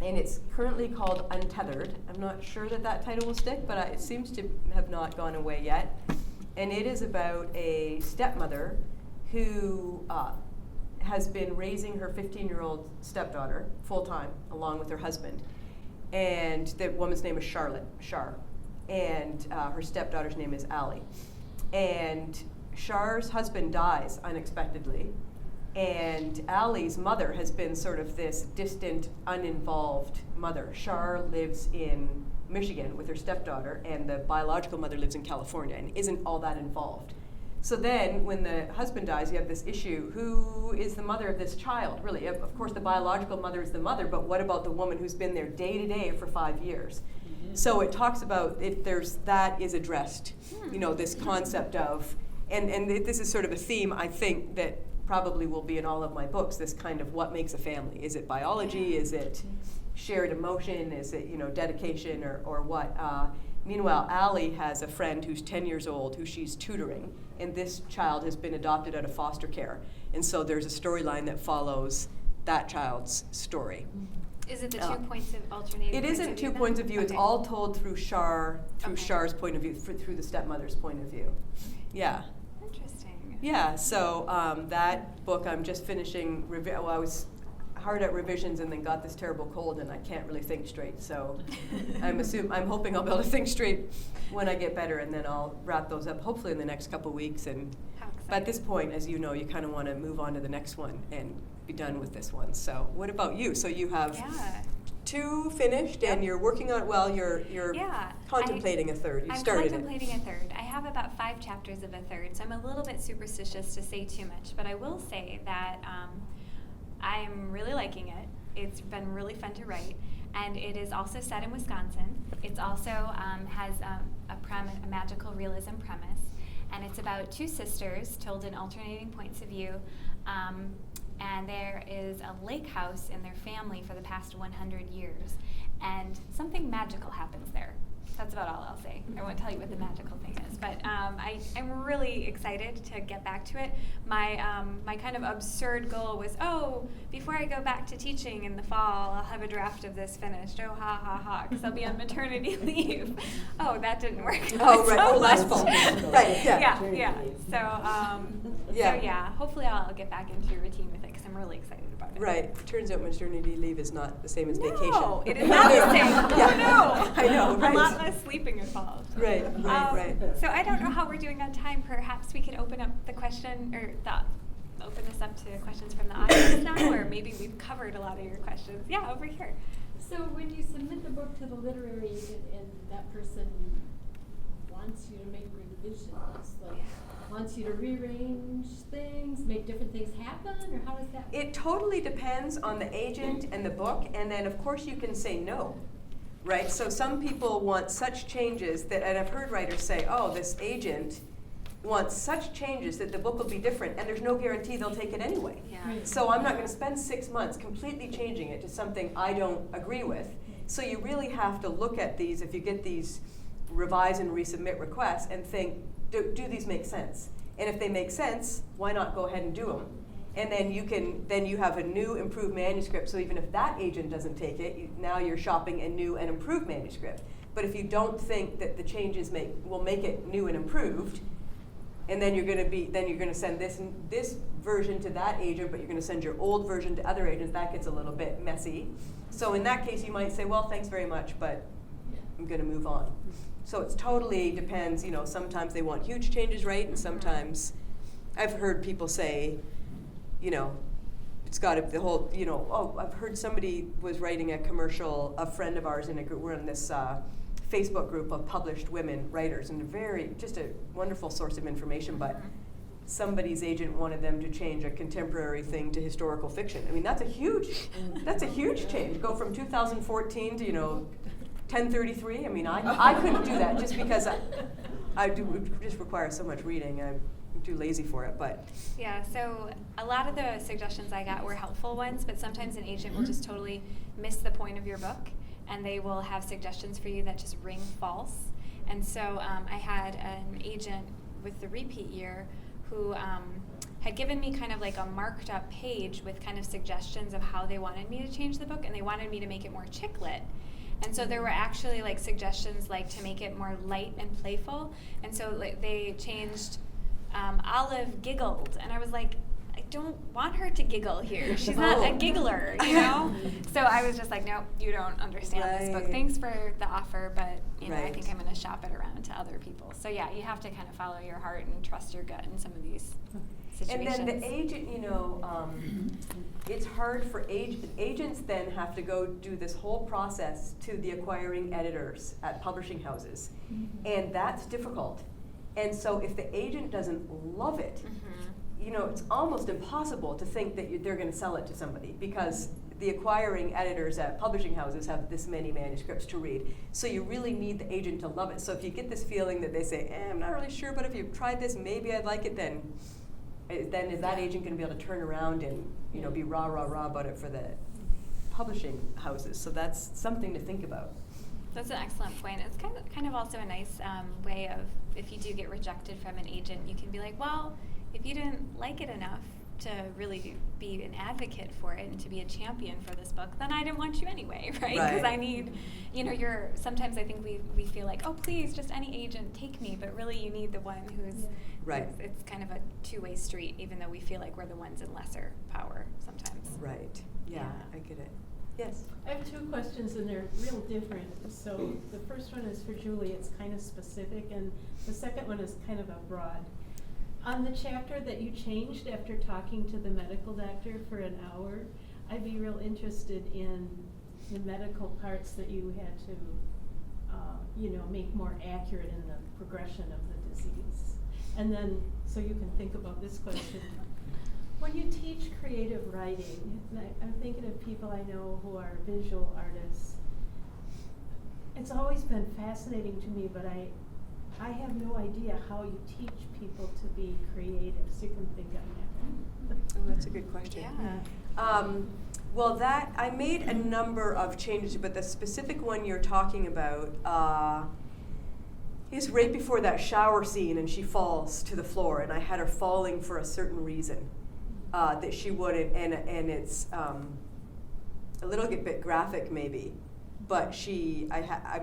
And it's currently called Untethered. I'm not sure that title will stick, but it seems to have not gone away yet. And it is about a stepmother who has been raising her 15-year-old stepdaughter full-time along with her husband. And the woman's name is Char. And her stepdaughter's name is Allie. And Char's husband dies unexpectedly. And Allie's mother has been sort of this distant, uninvolved mother. Char lives in Michigan with her stepdaughter, and the biological mother lives in California and isn't all that involved. So then, when the husband dies, you have this issue. Who is the mother of this child, really? Of course, the biological mother is the mother, but what about the woman who's been there day to day for 5 years? Mm-hmm. So it talks about, that is addressed, this concept of, and this is sort of a theme, I think, that probably will be in all of my books, this kind of what makes a family. Is it biology? Is it shared emotion? Is it, dedication or what? Meanwhile, Allie has a friend who's 10 years old who she's tutoring, and this child has been adopted out of foster care. And so there's a storyline that follows that child's story. Is it the 2 points of alternating? It isn't 2 points of view. Okay. It's all told through Char's point of view, through the stepmother's point of view. Yeah. Yeah, so that book I'm just finishing. I was hard at revisions and then got this terrible cold and I can't really think straight. So I'm hoping I'll be able to think straight when I get better, and then I'll wrap those up hopefully in the next couple weeks. But at this point, as you know, you kind of want to move on to the next one and be done with this one. So what about you? So you have 2 finished, and you're working on, well, you're Yeah, contemplating a third. You I'm started contemplating a third. I have about 5 chapters of a third, so I'm a little bit superstitious to say too much. But I will say that I'm really liking it. It's been really fun to write, and it is also set in Wisconsin. It's also has a magical realism premise, and it's about 2 sisters told in alternating points of view. And there is a lake house in their family for the past 100 years, and something magical happens there. That's about all I'll say. I won't tell you what the magical thing is, but I'm really excited to get back to it. My kind of absurd goal was, before I go back to teaching in the fall, I'll have a draft of this finished. Oh, ha, ha, ha, because I'll be on maternity leave. Oh, that didn't work. Oh, right. So Last much. fall. Right, yeah. Yeah. So hopefully I'll get back into a routine with it, because I'm really excited about it. Right. Turns out maternity leave is not the same as vacation. No, it is not the same. Yeah. Oh, no. I know, right. A lot less sleeping involved. Right. So I don't know how we're doing on time. Perhaps we could open up the question, open this up to questions from the audience now, or maybe we've covered a lot of your questions. Yeah, over here. So when you submit the book to the literary agent and that person wants you to make revisions, like wants you to rearrange things, make different things happen, or how does that work? It totally depends on the agent and the book, and then of course you can say no, right? So some people want such changes that, and I've heard writers say, this agent wants such changes that the book will be different, and there's no guarantee they'll take it anyway. Yeah. Right. So I'm not going to spend 6 months completely changing it to something I don't agree with. So you really have to look at these, if you get these revise and resubmit requests, and think, do these make sense? And if they make sense, why not go ahead and do them? And then you have a new improved manuscript, so even if that agent doesn't take it, now you're shopping a new and improved manuscript. But if you don't think that the changes will make it new and improved, and then you're going to send this version to that agent, but you're going to send your old version to other agents, that gets a little bit messy. So in that case, you might say, well, thanks very much, but I'm going to move on. So it totally depends. Sometimes they want huge changes, right? And sometimes I've heard people say, it's got to the whole. I've heard somebody was writing a commercial. A friend of ours in a group. We're in this Facebook group of published women writers, and just a wonderful source of information. But somebody's agent wanted them to change a contemporary thing to historical fiction. I mean, that's a huge change. Go from 2014 to 1033. I mean, I couldn't do that just because it just requires so much reading. I'm too lazy for it, but. Yeah, so a lot of the suggestions I got were helpful ones, but sometimes an agent will just totally miss the point of your book, and they will have suggestions for you that just ring false. And so I had an agent with the repeat year who had given me kind of like a marked up page with kind of suggestions of how they wanted me to change the book, and they wanted me to make it more chick lit. And so there were actually like suggestions like to make it more light and playful. And so like they changed Olive giggled, and I was like, I don't want her to giggle here. She's not a giggler, So I was just like, nope, you don't understand this book. Thanks for the offer, but I think I'm going to shop it around to other people. So yeah, you have to kind of follow your heart and trust your gut in some of these situations. And then the agent, it's hard for agents then have to go do this whole process to the acquiring editors at publishing houses, and that's difficult. And so if the agent doesn't love it, it's almost impossible to think that they're going to sell it to somebody, because the acquiring editors at publishing houses have this many manuscripts to read. So you really need the agent to love it. So if you get this feeling that they say, I'm not really sure, but if you've tried this, maybe I'd like it, then is that agent going to be able to turn around and be rah, rah, rah about it for the publishing houses? So that's something to think about. That's an excellent point. It's kind of also a nice way of, if you do get rejected from an agent, you can be like, well, if you didn't like it enough to really be an advocate for it and to be a champion for this book, then I didn't want you anyway, right? Because I need, sometimes I think we feel like, oh, please, just any agent, take me, but really you need the one who's, right. It's kind of a two-way street, even though we feel like we're the ones in lesser power sometimes. Right, yeah. I get it. Yes? I have 2 questions, and they're real different. So the first one is for Julie. It's kind of specific, and the second one is kind of a broad. On the chapter that you changed after talking to the medical doctor for an hour, I'd be real interested in the medical parts that you had to, make more accurate in the progression of the disease. And then, so you can think about this question. When you teach creative writing, and I'm thinking of people I know who are visual artists, it's always been fascinating to me, but I have no idea how you teach people to be creative, so you can think on that. Oh, that's a good question. Yeah. Well, I made a number of changes, but the specific one you're talking about is right before that shower scene, and she falls to the floor, and I had her falling for a certain reason that she wouldn't, and it's a little bit graphic maybe, but I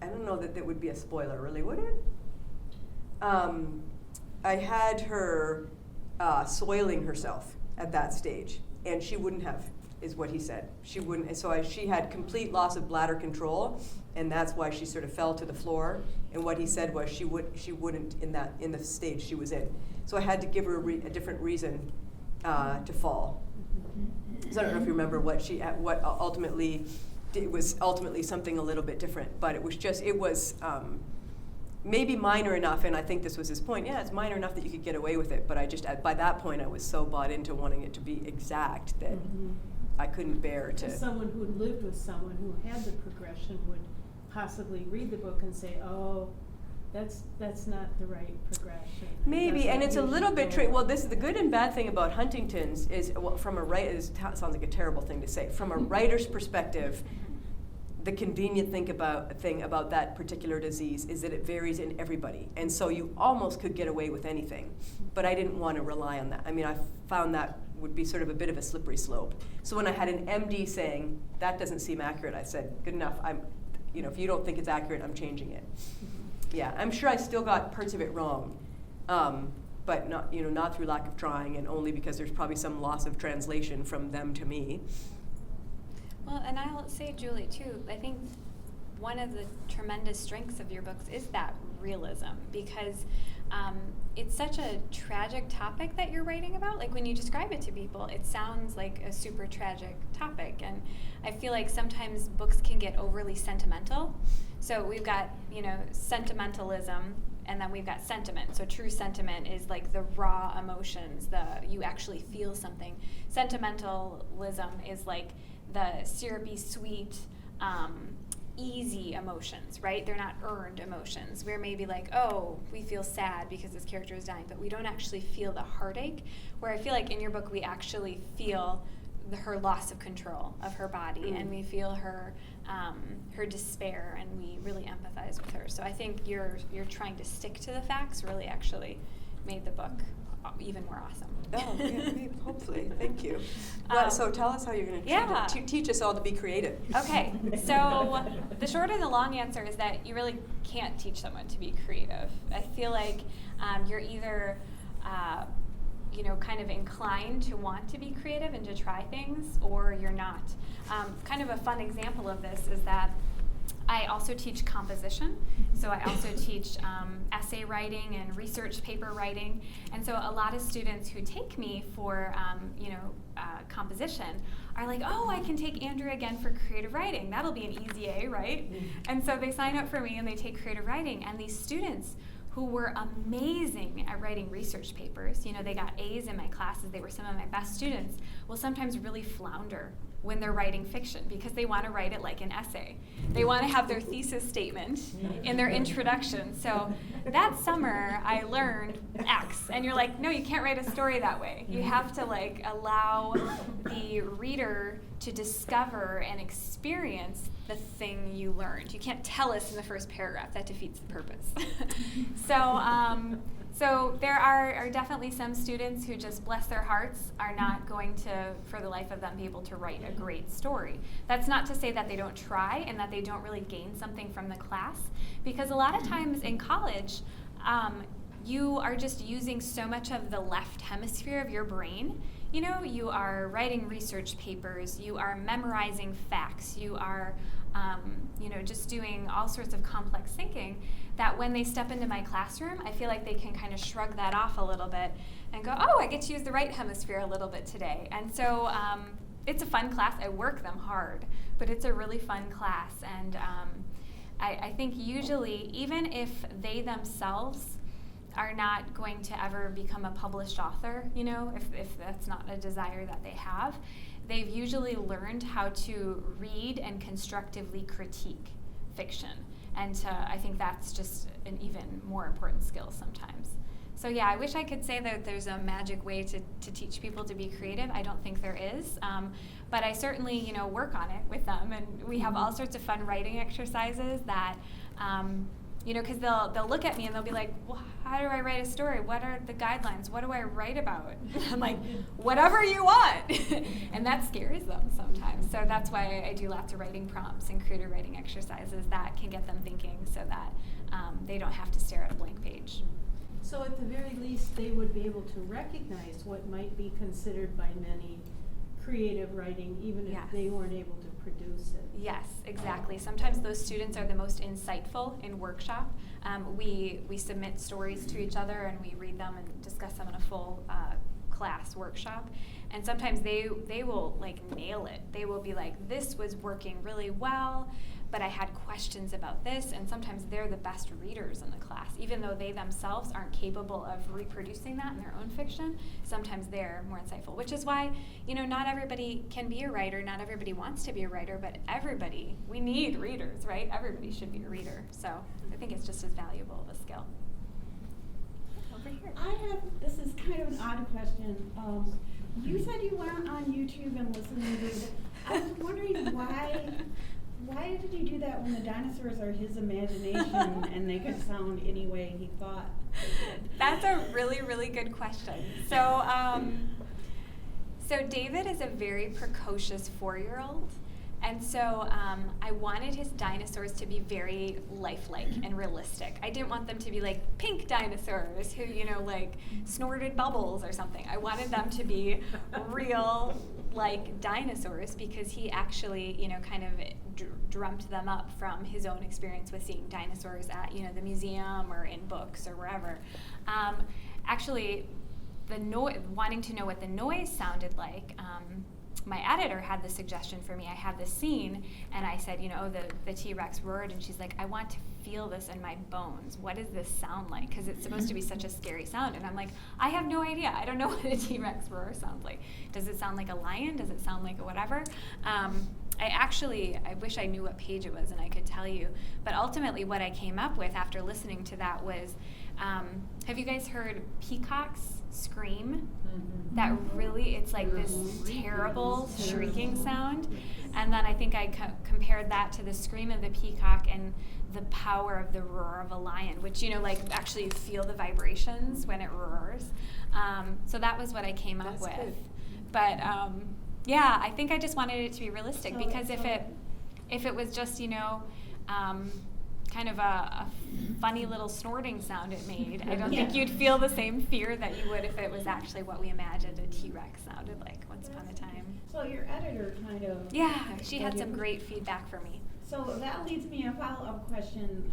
don't know that would be a spoiler, really, would it? I had her soiling herself at that stage, and she wouldn't have, is what he said. She wouldn't, so she had complete loss of bladder control, and that's why she sort of fell to the floor. And what he said was she wouldn't in the stage she was in. So I had to give her a different reason to fall. So I don't know if you remember what ultimately. It was ultimately something a little bit different, but it was maybe minor enough, and I think this was his point. Yeah, it's minor enough that you could get away with it, but by that point I was so bought into wanting it to be exact that I couldn't bear to. Someone who lived with someone who had the progression would possibly read the book and say, "Oh, that's not the right progression." Maybe, and it's a little bit tricky. Well, this is the good and bad thing about Huntington's is, from a sounds like a terrible thing to say. From a writer's perspective, the convenient thing about that particular disease is that it varies in everybody, and so you almost could get away with anything. But I didn't want to rely on that. I mean, I found that would be sort of a bit of a slippery slope. So when I had an MD saying that doesn't seem accurate, I said, good enough. If you don't think it's accurate, I'm changing it. Yeah, I'm sure I still got parts of it wrong, but not through lack of trying, and only because there's probably some loss of translation from them to me. Well, and I'll say, Julie, too, I think one of the tremendous strengths of your books is that realism, because it's such a tragic topic that you're writing about. Like, when you describe it to people, it sounds like a super tragic topic, and I feel like sometimes books can get overly sentimental. So we've got, sentimentalism, and then we've got sentiment. So true sentiment is like the raw emotions, you actually feel something. Sentimentalism is like the syrupy, sweet, easy emotions, right? They're not earned emotions. We're maybe like, oh, we feel sad because this character is dying, but we don't actually feel the heartache. Where I feel like in your book we actually feel her loss of control of her body, and we feel her despair, and we really empathize with her. So I think you're trying to stick to the facts really actually made the book even more awesome. Oh, yeah, hopefully. Thank you. So tell us how you're going to teach us all to be creative. Okay, so the short and the long answer is that you really can't teach someone to be creative. I feel like you're either kind of inclined to want to be creative and to try things, or you're not. Kind of a fun example of this is that I also teach composition, so I also teach essay writing and research paper writing, and so a lot of students who take me for composition are like, oh, I can take Andrea again for creative writing. That'll be an easy A, right? And so they sign up for me and they take creative writing, and these students who were amazing at writing research papers, they got A's in my classes, they were some of my best students, will sometimes really flounder when they're writing fiction because they want to write it like an essay. They want to have their thesis statement in their introduction. So that summer I learned X, and you're like, no, you can't write a story that way. You have to allow the reader to discover and experience the thing you learned. You can't tell us in the first paragraph. That defeats the purpose. So there are definitely some students who just, bless their hearts, are not going to, for the life of them, be able to write a great story. That's not to say that they don't try and that they don't really gain something from the class, because a lot of times in college, you are just using so much of the left hemisphere of your brain. You are writing research papers, you are memorizing facts, you are just doing all sorts of complex thinking, that when they step into my classroom, I feel like they can kind of shrug that off a little bit and go, oh, I get to use the right hemisphere a little bit today. And so it's a fun class. I work them hard, but it's a really fun class. And I think usually, even if they themselves are not going to ever become a published author, you know, if that's not a desire that they have, they've usually learned how to read and constructively critique fiction. And I think that's just an even more important skill sometimes. So yeah, I wish I could say that there's a magic way to teach people to be creative. I don't think there is. But I certainly, you know, work on it with them. And we have all sorts of fun writing exercises that, you know, because they'll look at me and they'll be like, well, how do I write a story? What are the guidelines? What do I write about? I'm like, whatever you want. And that scares them sometimes. So that's why I do lots of writing prompts and creative writing exercises that can get them thinking so that they don't have to stare at a blank page. So at the very least, they would be able to recognize what might be considered by many creative writing, even if Yes. they weren't able to produce it. Yes, exactly. Sometimes those students are the most insightful in workshop. We submit stories to each other and we read them and discuss them in a full class workshop. And sometimes they will like nail it. They will be like, this was working really well, but I had questions about this. And sometimes they're the best readers in the class, even though they themselves aren't capable of reproducing that in their own fiction. Sometimes they're more insightful, which is why, you know, not everybody can be a writer, not everybody wants to be a writer, but everybody, we need readers, right? Everybody should be a reader. So I think it's just as valuable of a skill. Over here. This is kind of an odd question. You said you went on YouTube and listened to it. I was wondering why did you do that when the dinosaurs are his imagination and they could sound any way he thought they did? That's a really, really good question. So, so David is a very precocious 4-year-old. And so I wanted his dinosaurs to be very lifelike and realistic. I didn't want them to be like pink dinosaurs who, you know, like snorted bubbles or something. I wanted them to be real, like dinosaurs, because he actually, you know, kind of dreamt them up from his own experience with seeing dinosaurs at, you know, the museum or in books or wherever. Actually, wanting to know what the noise sounded like, my editor had the suggestion for me. I had this scene, and I said, you know, the T-Rex roared, and she's like, I want to feel this in my bones. What does this sound like? Because it's supposed to be such a scary sound. And I'm like, I have no idea. I don't know what a T-Rex roar sounds like. Does it sound like a lion? Does it sound like a whatever? I wish I knew what page it was and I could tell you. But ultimately what I came up with after listening to that was, have you guys heard peacocks scream? Mm-hmm. That really, it's like this terrible shrieking sound. And then I think I compared that to the scream of the peacock and the power of the roar of a lion, which, you know, like actually you feel the vibrations when it roars. So that was what I came up with. Good. But yeah, I think I just wanted it to be realistic, because if it was just, you know, kind of a funny little snorting sound it made, I don't think you'd feel the same fear that you would if it was actually what we imagined a T-Rex sounded like once upon a time. So your editor kind of... Yeah, she had some great feedback for me. So that leads me a follow-up question.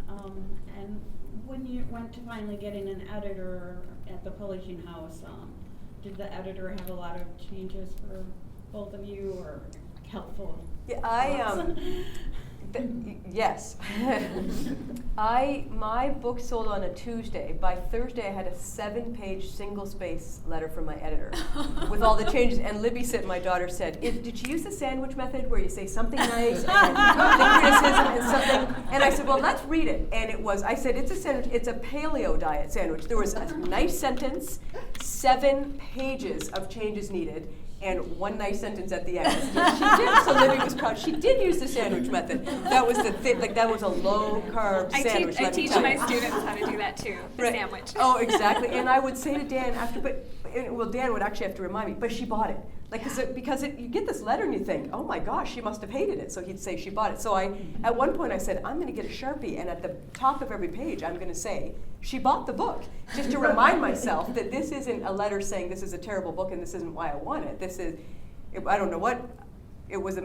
And when you went to finally getting an editor at the publishing house, did the editor have a lot of changes for both of you, or helpful? Yeah, yes. My book sold on a Tuesday. By Thursday, I had a 7-page single-space letter from my editor with all the changes. And Libby said, my daughter said, did she use the sandwich method where you say something nice and then criticism and something? And I said, well, let's read it. And it was, I said, it's a sandwich. It's a paleo diet sandwich. There was a nice sentence, 7 pages of changes needed, and 1 nice sentence at the end. She did, so Libby was proud. She did use the sandwich method. That was the thing, like that was a low-carb sandwich. I teach my students how to do that too, the sandwich. Oh, exactly. And I would say to Dan after, Dan would actually have to remind me, but she bought it. Like, because you get this letter and you think, oh my gosh, she must have hated it. So he'd say she bought it. So at one point I said, I'm going to get a Sharpie, and at the top of every page I'm going to say, she bought the book, just to remind myself that this isn't a letter saying this is a terrible book and this isn't why I want it. This is, I don't know what, it was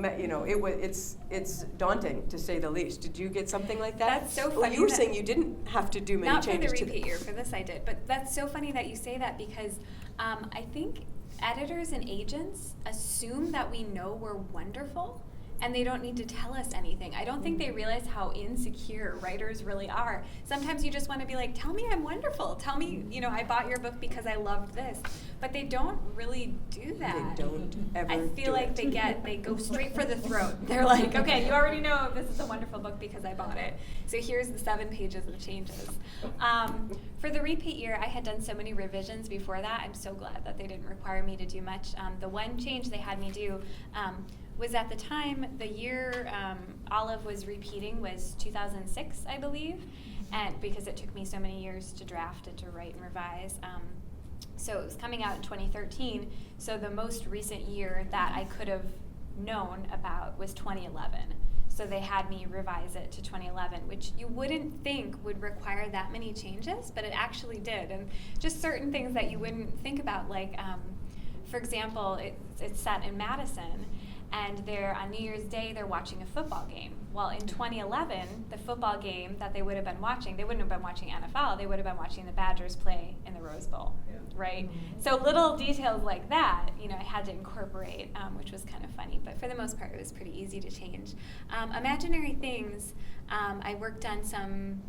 it's daunting to say the least. Did you get something like that? That's so funny. Well, you were saying you didn't have to do many changes. Not for the repeat year. For this I did. But that's so funny that you say that, because I think editors and agents assume that we know we're wonderful and they don't need to tell us anything. I don't think they realize how insecure writers really are. Sometimes you just want to be like, tell me I'm wonderful. Tell me, I bought your book because I loved this. But they don't really do that. They don't ever I feel do like it. they go straight for the throat. They're like, okay, you already know this is a wonderful book because I bought it. So here's the 7 pages of changes. For the repeat year, I had done so many revisions before that. I'm so glad that they didn't require me to do much. The one change they had me do was at the time, the year Olive was repeating was 2006, I believe, and because it took me so many years to draft and to write and revise. So it was coming out in 2013, so the most recent year that I could have known about was 2011. So they had me revise it to 2011, which you wouldn't think would require that many changes, but it actually did. And just certain things that you wouldn't think about, like, for example, it's set in Madison, and they're on New Year's Day, they're watching a football game. Well, in 2011, the football game that they would have been watching, they wouldn't have been watching NFL, they would have been watching the Badgers play in the Rose Bowl, right? So little details like that, I had to incorporate, which was kind of funny. But for the most part, it was pretty easy to change. Imaginary things, I worked on some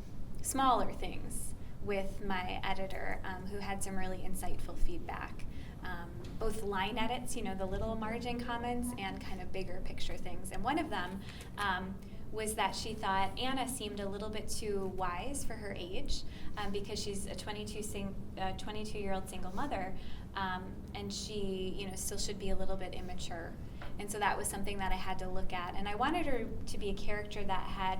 smaller things with my editor, who had some really insightful feedback. Both line edits, the little margin comments, and kind of bigger picture things. And one of them was that she thought Anna seemed a little bit too wise for her age, because she's a 22-year-old single mother, and she, still should be a little bit immature. And so that was something that I had to look at. And I wanted her to be a character that had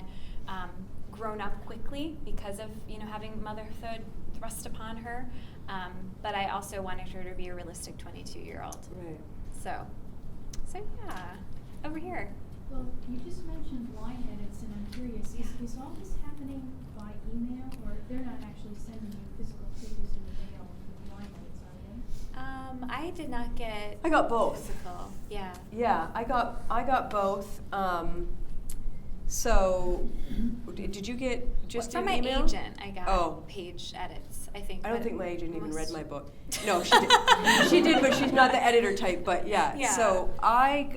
grown up quickly because of, having motherhood thrust upon her. But I also wanted her to be a realistic 22-year-old. Right. So yeah, over here. Well, you just mentioned line edits, and I'm curious, is all this happening by email, or they're not actually sending you physical pages in the mail with line edits, are they? I did not get. I got both. Physical. Yeah. Yeah, I got both. So, did you get just From an my email? agent, I got Oh. page edits, I think. I don't but think my agent even read most- my book. No, she did. She did, but she's not the editor type. But yeah. Yeah. So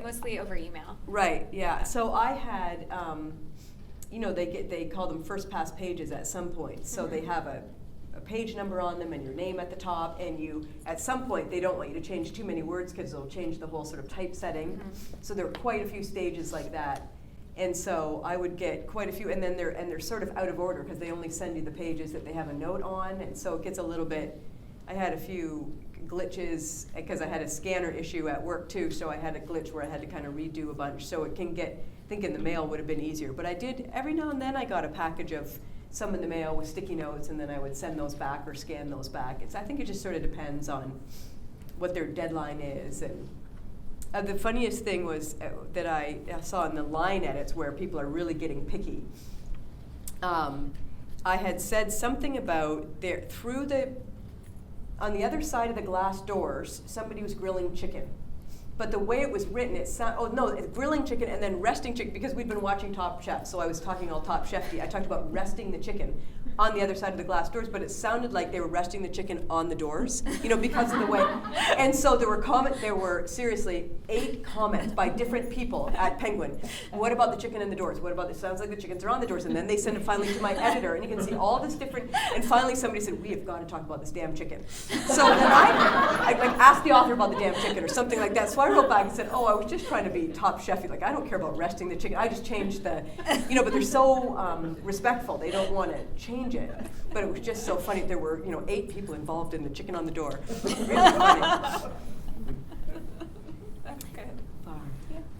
Mostly over email. Right. Yeah. So I had, they call them first pass pages at some point. So they have a page number on them and your name at the top, and at some point they don't want you to change too many words because it'll change the whole sort of typesetting. So there are quite a few stages like that. And so I would get quite a few, and then they're sort of out of order because they only send you the pages that they have a note on, and so it gets a little bit. I had a few glitches because I had a scanner issue at work too, so I had a glitch where I had to kind of redo a bunch. So it can get. I think in the mail would have been easier, but I did every now and then. I got a package of some in the mail with sticky notes, and then I would send those back or scan those back. I think it just sort of depends on what their deadline is. And the funniest thing was that I saw in the line edits where people are really getting picky. I had said something about on the other side of the glass doors, somebody was grilling chicken. But the way it was written, it's grilling chicken and then resting chicken, because we'd been watching Top Chef, so I was talking all Top Chef-y. I talked about resting the chicken on the other side of the glass doors, but it sounded like they were resting the chicken on the doors, because of the way. And so there were seriously 8 comments by different people at Penguin. What about the chicken in the doors? What about this? Sounds like the chickens are on the doors. And then they send it finally to my editor, and you can see all this different, and finally somebody said, we have got to talk about this damn chicken. So then I asked the author about the damn chicken or something like that. So I wrote back and said, I was just trying to be Top Chef-y. Like, I don't care about resting the chicken. I just changed but they're so respectful. They don't want to change it. But it was just so funny. There were, 8 people involved in the chicken on the door. Really funny. That's good.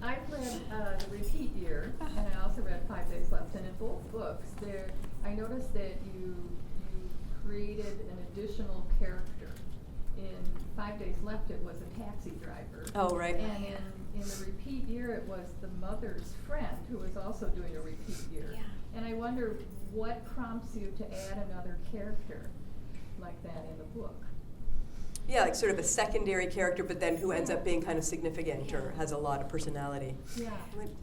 I've read the repeat year, and I also read 5 Days Left. And in both books, I noticed that you created an additional character. In 5 Days Left, it was a taxi driver. Oh, right. And in the repeat year, it was the mother's friend who was also doing a repeat year. Yeah. And I wonder what prompts you to add another character like that in the book. Yeah, like sort of a secondary character, but then who ends up being kind of significant or has a lot of personality. Yeah.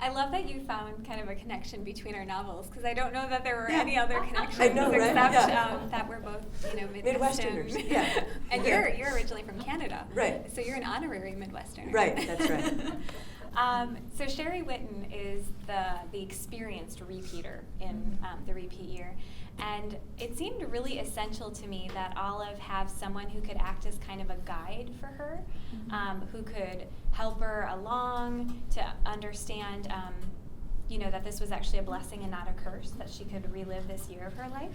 I love that you found kind of a connection between our novels, because I don't know that there were Yeah. any other connections I know, right? except Yeah. that we're both, Midwestern. Midwesterners, yeah. And Yeah. you're originally from Canada. Right. So you're an honorary Midwesterner. Right, that's right. So Sherry Whitten is the experienced repeater in the repeat year. And it seemed really essential to me that Olive have someone who could act as kind of a guide for her, who could help her along to understand, that this was actually a blessing and not a curse, that she could relive this year of her life.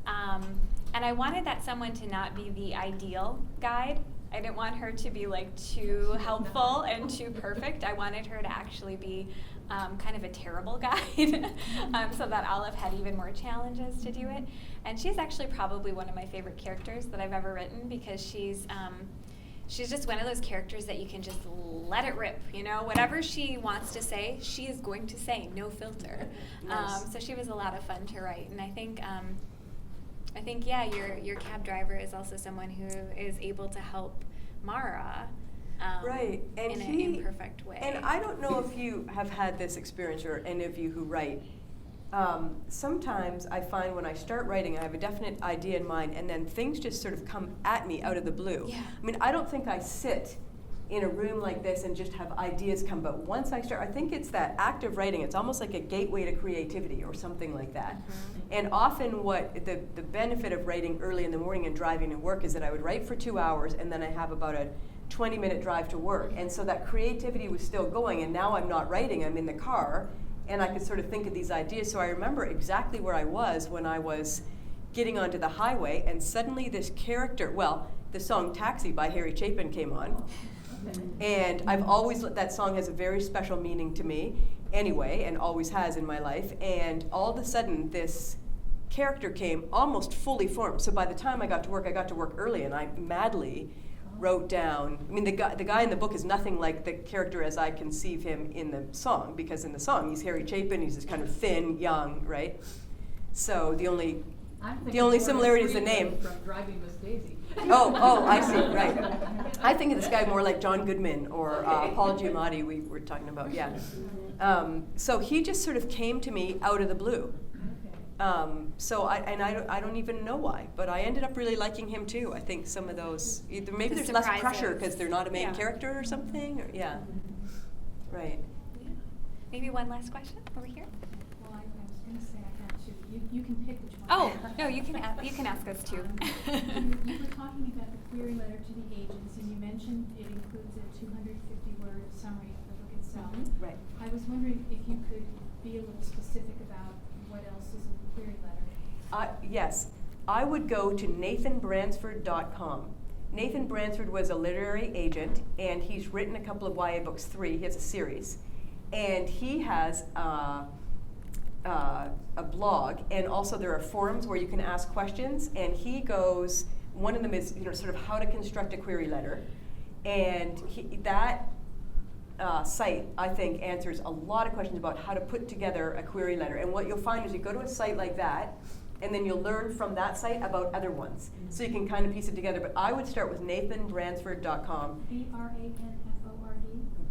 And I wanted that someone to not be the ideal guide. I didn't want her to be like too helpful and too perfect. I wanted her to actually be kind of a terrible guide, so that Olive had even more challenges to do it. And she's actually probably one of my favorite characters that I've ever written, because she's just one of those characters that you can just let it rip. Whatever she wants to say, she is going to say, no filter. Nice. So she was a lot of fun to write, and I think your cab driver is also someone who is able to help Mara Right, and in an imperfect way. And I don't know if you have had this experience, or any of you who write. Sometimes I find when I start writing, I have a definite idea in mind, and then things just sort of come at me out of the blue. Yeah. I mean, I don't think I sit in a room like this and just have ideas come, but once I start, I think it's that active writing. It's almost like a gateway to creativity or something like that. And often what the benefit of writing early in the morning and driving to work is that I would write for 2 hours, and then I have about a 20-minute drive to work. And so that creativity was still going, and now I'm not writing, I'm in the car, and I could sort of think of these ideas. So I remember exactly where I was when I was getting onto the highway, and suddenly this character, the song Taxi by Harry Chapin came on. And I've always, that song has a very special meaning to me anyway, and always has in my life. And all of a sudden, this character came almost fully formed. So by the time I got to work early, and I madly wrote down, I mean, the guy in the book is nothing like the character as I conceive him in the song, because in the song, he's Harry Chapin, he's this kind of thin, young, right? So the only similarity is the name. From Driving Miss Daisy. Oh, I see, right. I think of this guy more like John Goodman or Paul Giamatti we were talking about, yeah. So he just sort of came to me out of the blue. So I don't even know why, but I ended up really liking him too. I think some of those, maybe there's less pressure because they're not a main character or something, or, yeah. Right. Yeah. Maybe one last question over here. Well, I was going to say I have two. You can pick which one. Oh, no, you can ask us too. You were talking about the query letter to the agents, and you mentioned it includes a 250-word summary of the book itself. Right. I was wondering if you could be a little specific about what else is in the query letter. Yes, I would go to nathanbransford.com. Nathan Bransford was a literary agent, and he's written a couple of YA books, 3. He has a series. And he has a blog, and also there are forums where you can ask questions, and he goes, one of them is sort of how to construct a query letter. And that site, I think, answers a lot of questions about how to put together a query letter. And what you'll find is you go to a site like that, and then you'll learn from that site about other ones. So you can kind of piece it together. But I would start with nathanbransford.com. BRANFORD?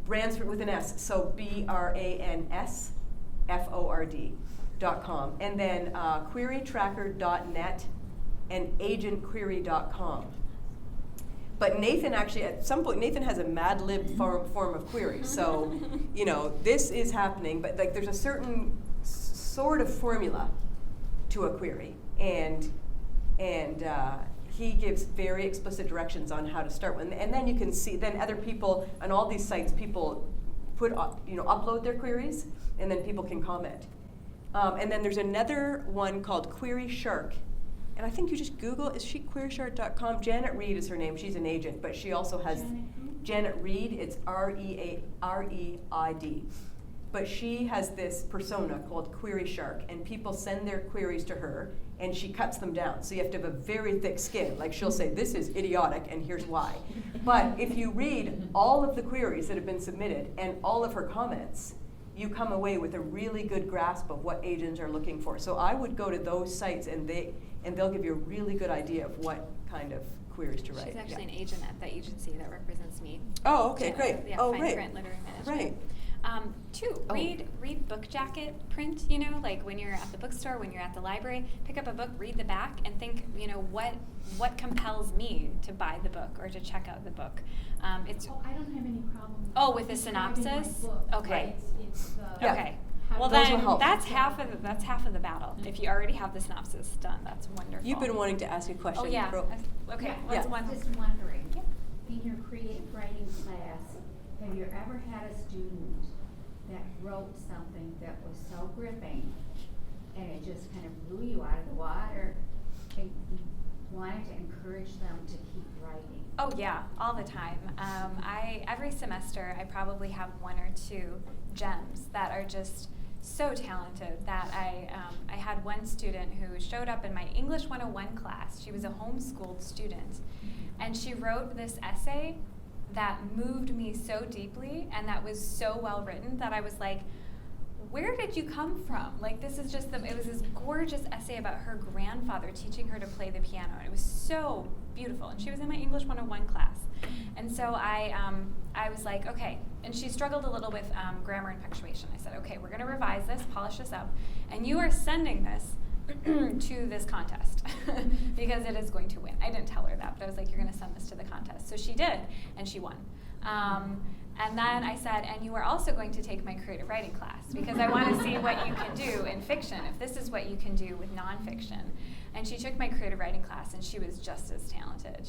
Bransford with an S, so BRANSFORD.com. And then querytracker.net and agentquery.com. But Nathan actually, at some point, Nathan has a Mad Lib form of query. So, this is happening, but like there's a certain sort of formula to a query, and he gives very explicit directions on how to start one. And then you can see, then other people on all these sites, people upload their queries, and then people can comment. And then there's another one called Query Shark. And I think you just Google, is she queryshark.com? Janet Reed is her name. She's an agent, but she also has Janet Reed. It's REID. But she has this persona called Query Shark, and people send their queries to her, and she cuts them down. So you have to have a very thick skin. Like she'll say, this is idiotic, and here's why. But if you read all of the queries that have been submitted and all of her comments, you come away with a really good grasp of what agents are looking for. So I would go to those sites, and they'll give you a really good idea of what kind of queries to write. She's actually yeah. an agent at the agency that represents me. Oh, okay, Yeah, great. Yeah, Oh, Fine great. Print Literary Management. Right. Two, Oh. read book jacket print, you know, like when you're at the bookstore, when you're at the library, pick up a book, read the back, and think, you know, what compels me to buy the book or to check out the book. It's Oh, I don't have any problem. with the describing my synopsis? book. Okay. It's the. Yeah. Okay. how Well to- Those will then, help. that's half of the battle. If you already have the synopsis done, that's wonderful. You've been wanting to ask a question. Oh yeah. Ro- Okay. Yeah, What's Yeah. one? Just wondering, Yeah. in your creative writing class, have you ever had a student that wrote something that was so gripping and it just kind of blew you out of the water and you wanted to encourage them to keep writing? Oh yeah, all the time. Every semester I probably have one or two gems that are just so talented that I had one student who showed up in my English 101 class. She was a homeschooled student, and she wrote this essay that moved me so deeply and that was so well written that I was like, where did you come from? Like, this is just it was this gorgeous essay about her grandfather teaching her to play the piano. And it was so beautiful. And she was in my English 101 class. And so I was like, okay. And she struggled a little with grammar and punctuation. I said, okay, we're going to revise this, polish this up, and you are sending this to this contest because it is going to win. I didn't tell her that, but I was like, you're going to send this to the contest. So she did, and she won. And then I said, and you are also going to take my creative writing class because I want to see what you can do in fiction, if this is what you can do with nonfiction. And she took my creative writing class, and she was just as talented.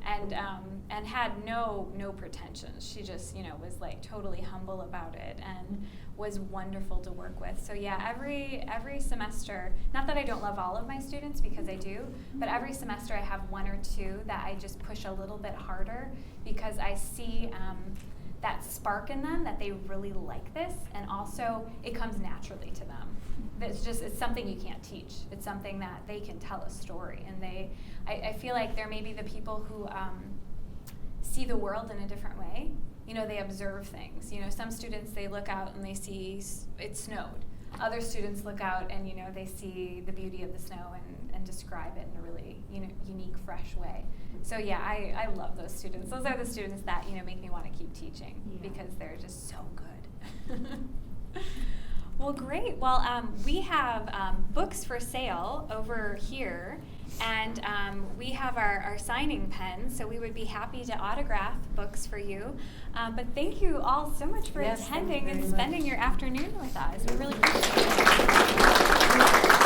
And had no pretensions. She just, you know, was like totally humble about it and was wonderful to work with. So yeah, every semester, not that I don't love all of my students because I do, but every semester I have one or two that I just push a little bit harder because I see that spark in them that they really like this, and also it comes naturally to them. It's something you can't teach. It's something that they can tell a story, and I feel like they're maybe the people who see the world in a different way. You know, they observe things. You know, some students, they look out and they see it snowed. Other students look out and, you know, they see the beauty of the snow and describe it in a really, you know, unique, fresh way. So yeah, I love those students. Those are the students that, you know, make me want to keep teaching because they're just so good. Well, great. Well, we have books for sale over here, and we have our signing pens, so we would be happy to autograph books for you. But thank you all so much for Yes, thank you attending and very spending much. your afternoon with us. We really appreciate it.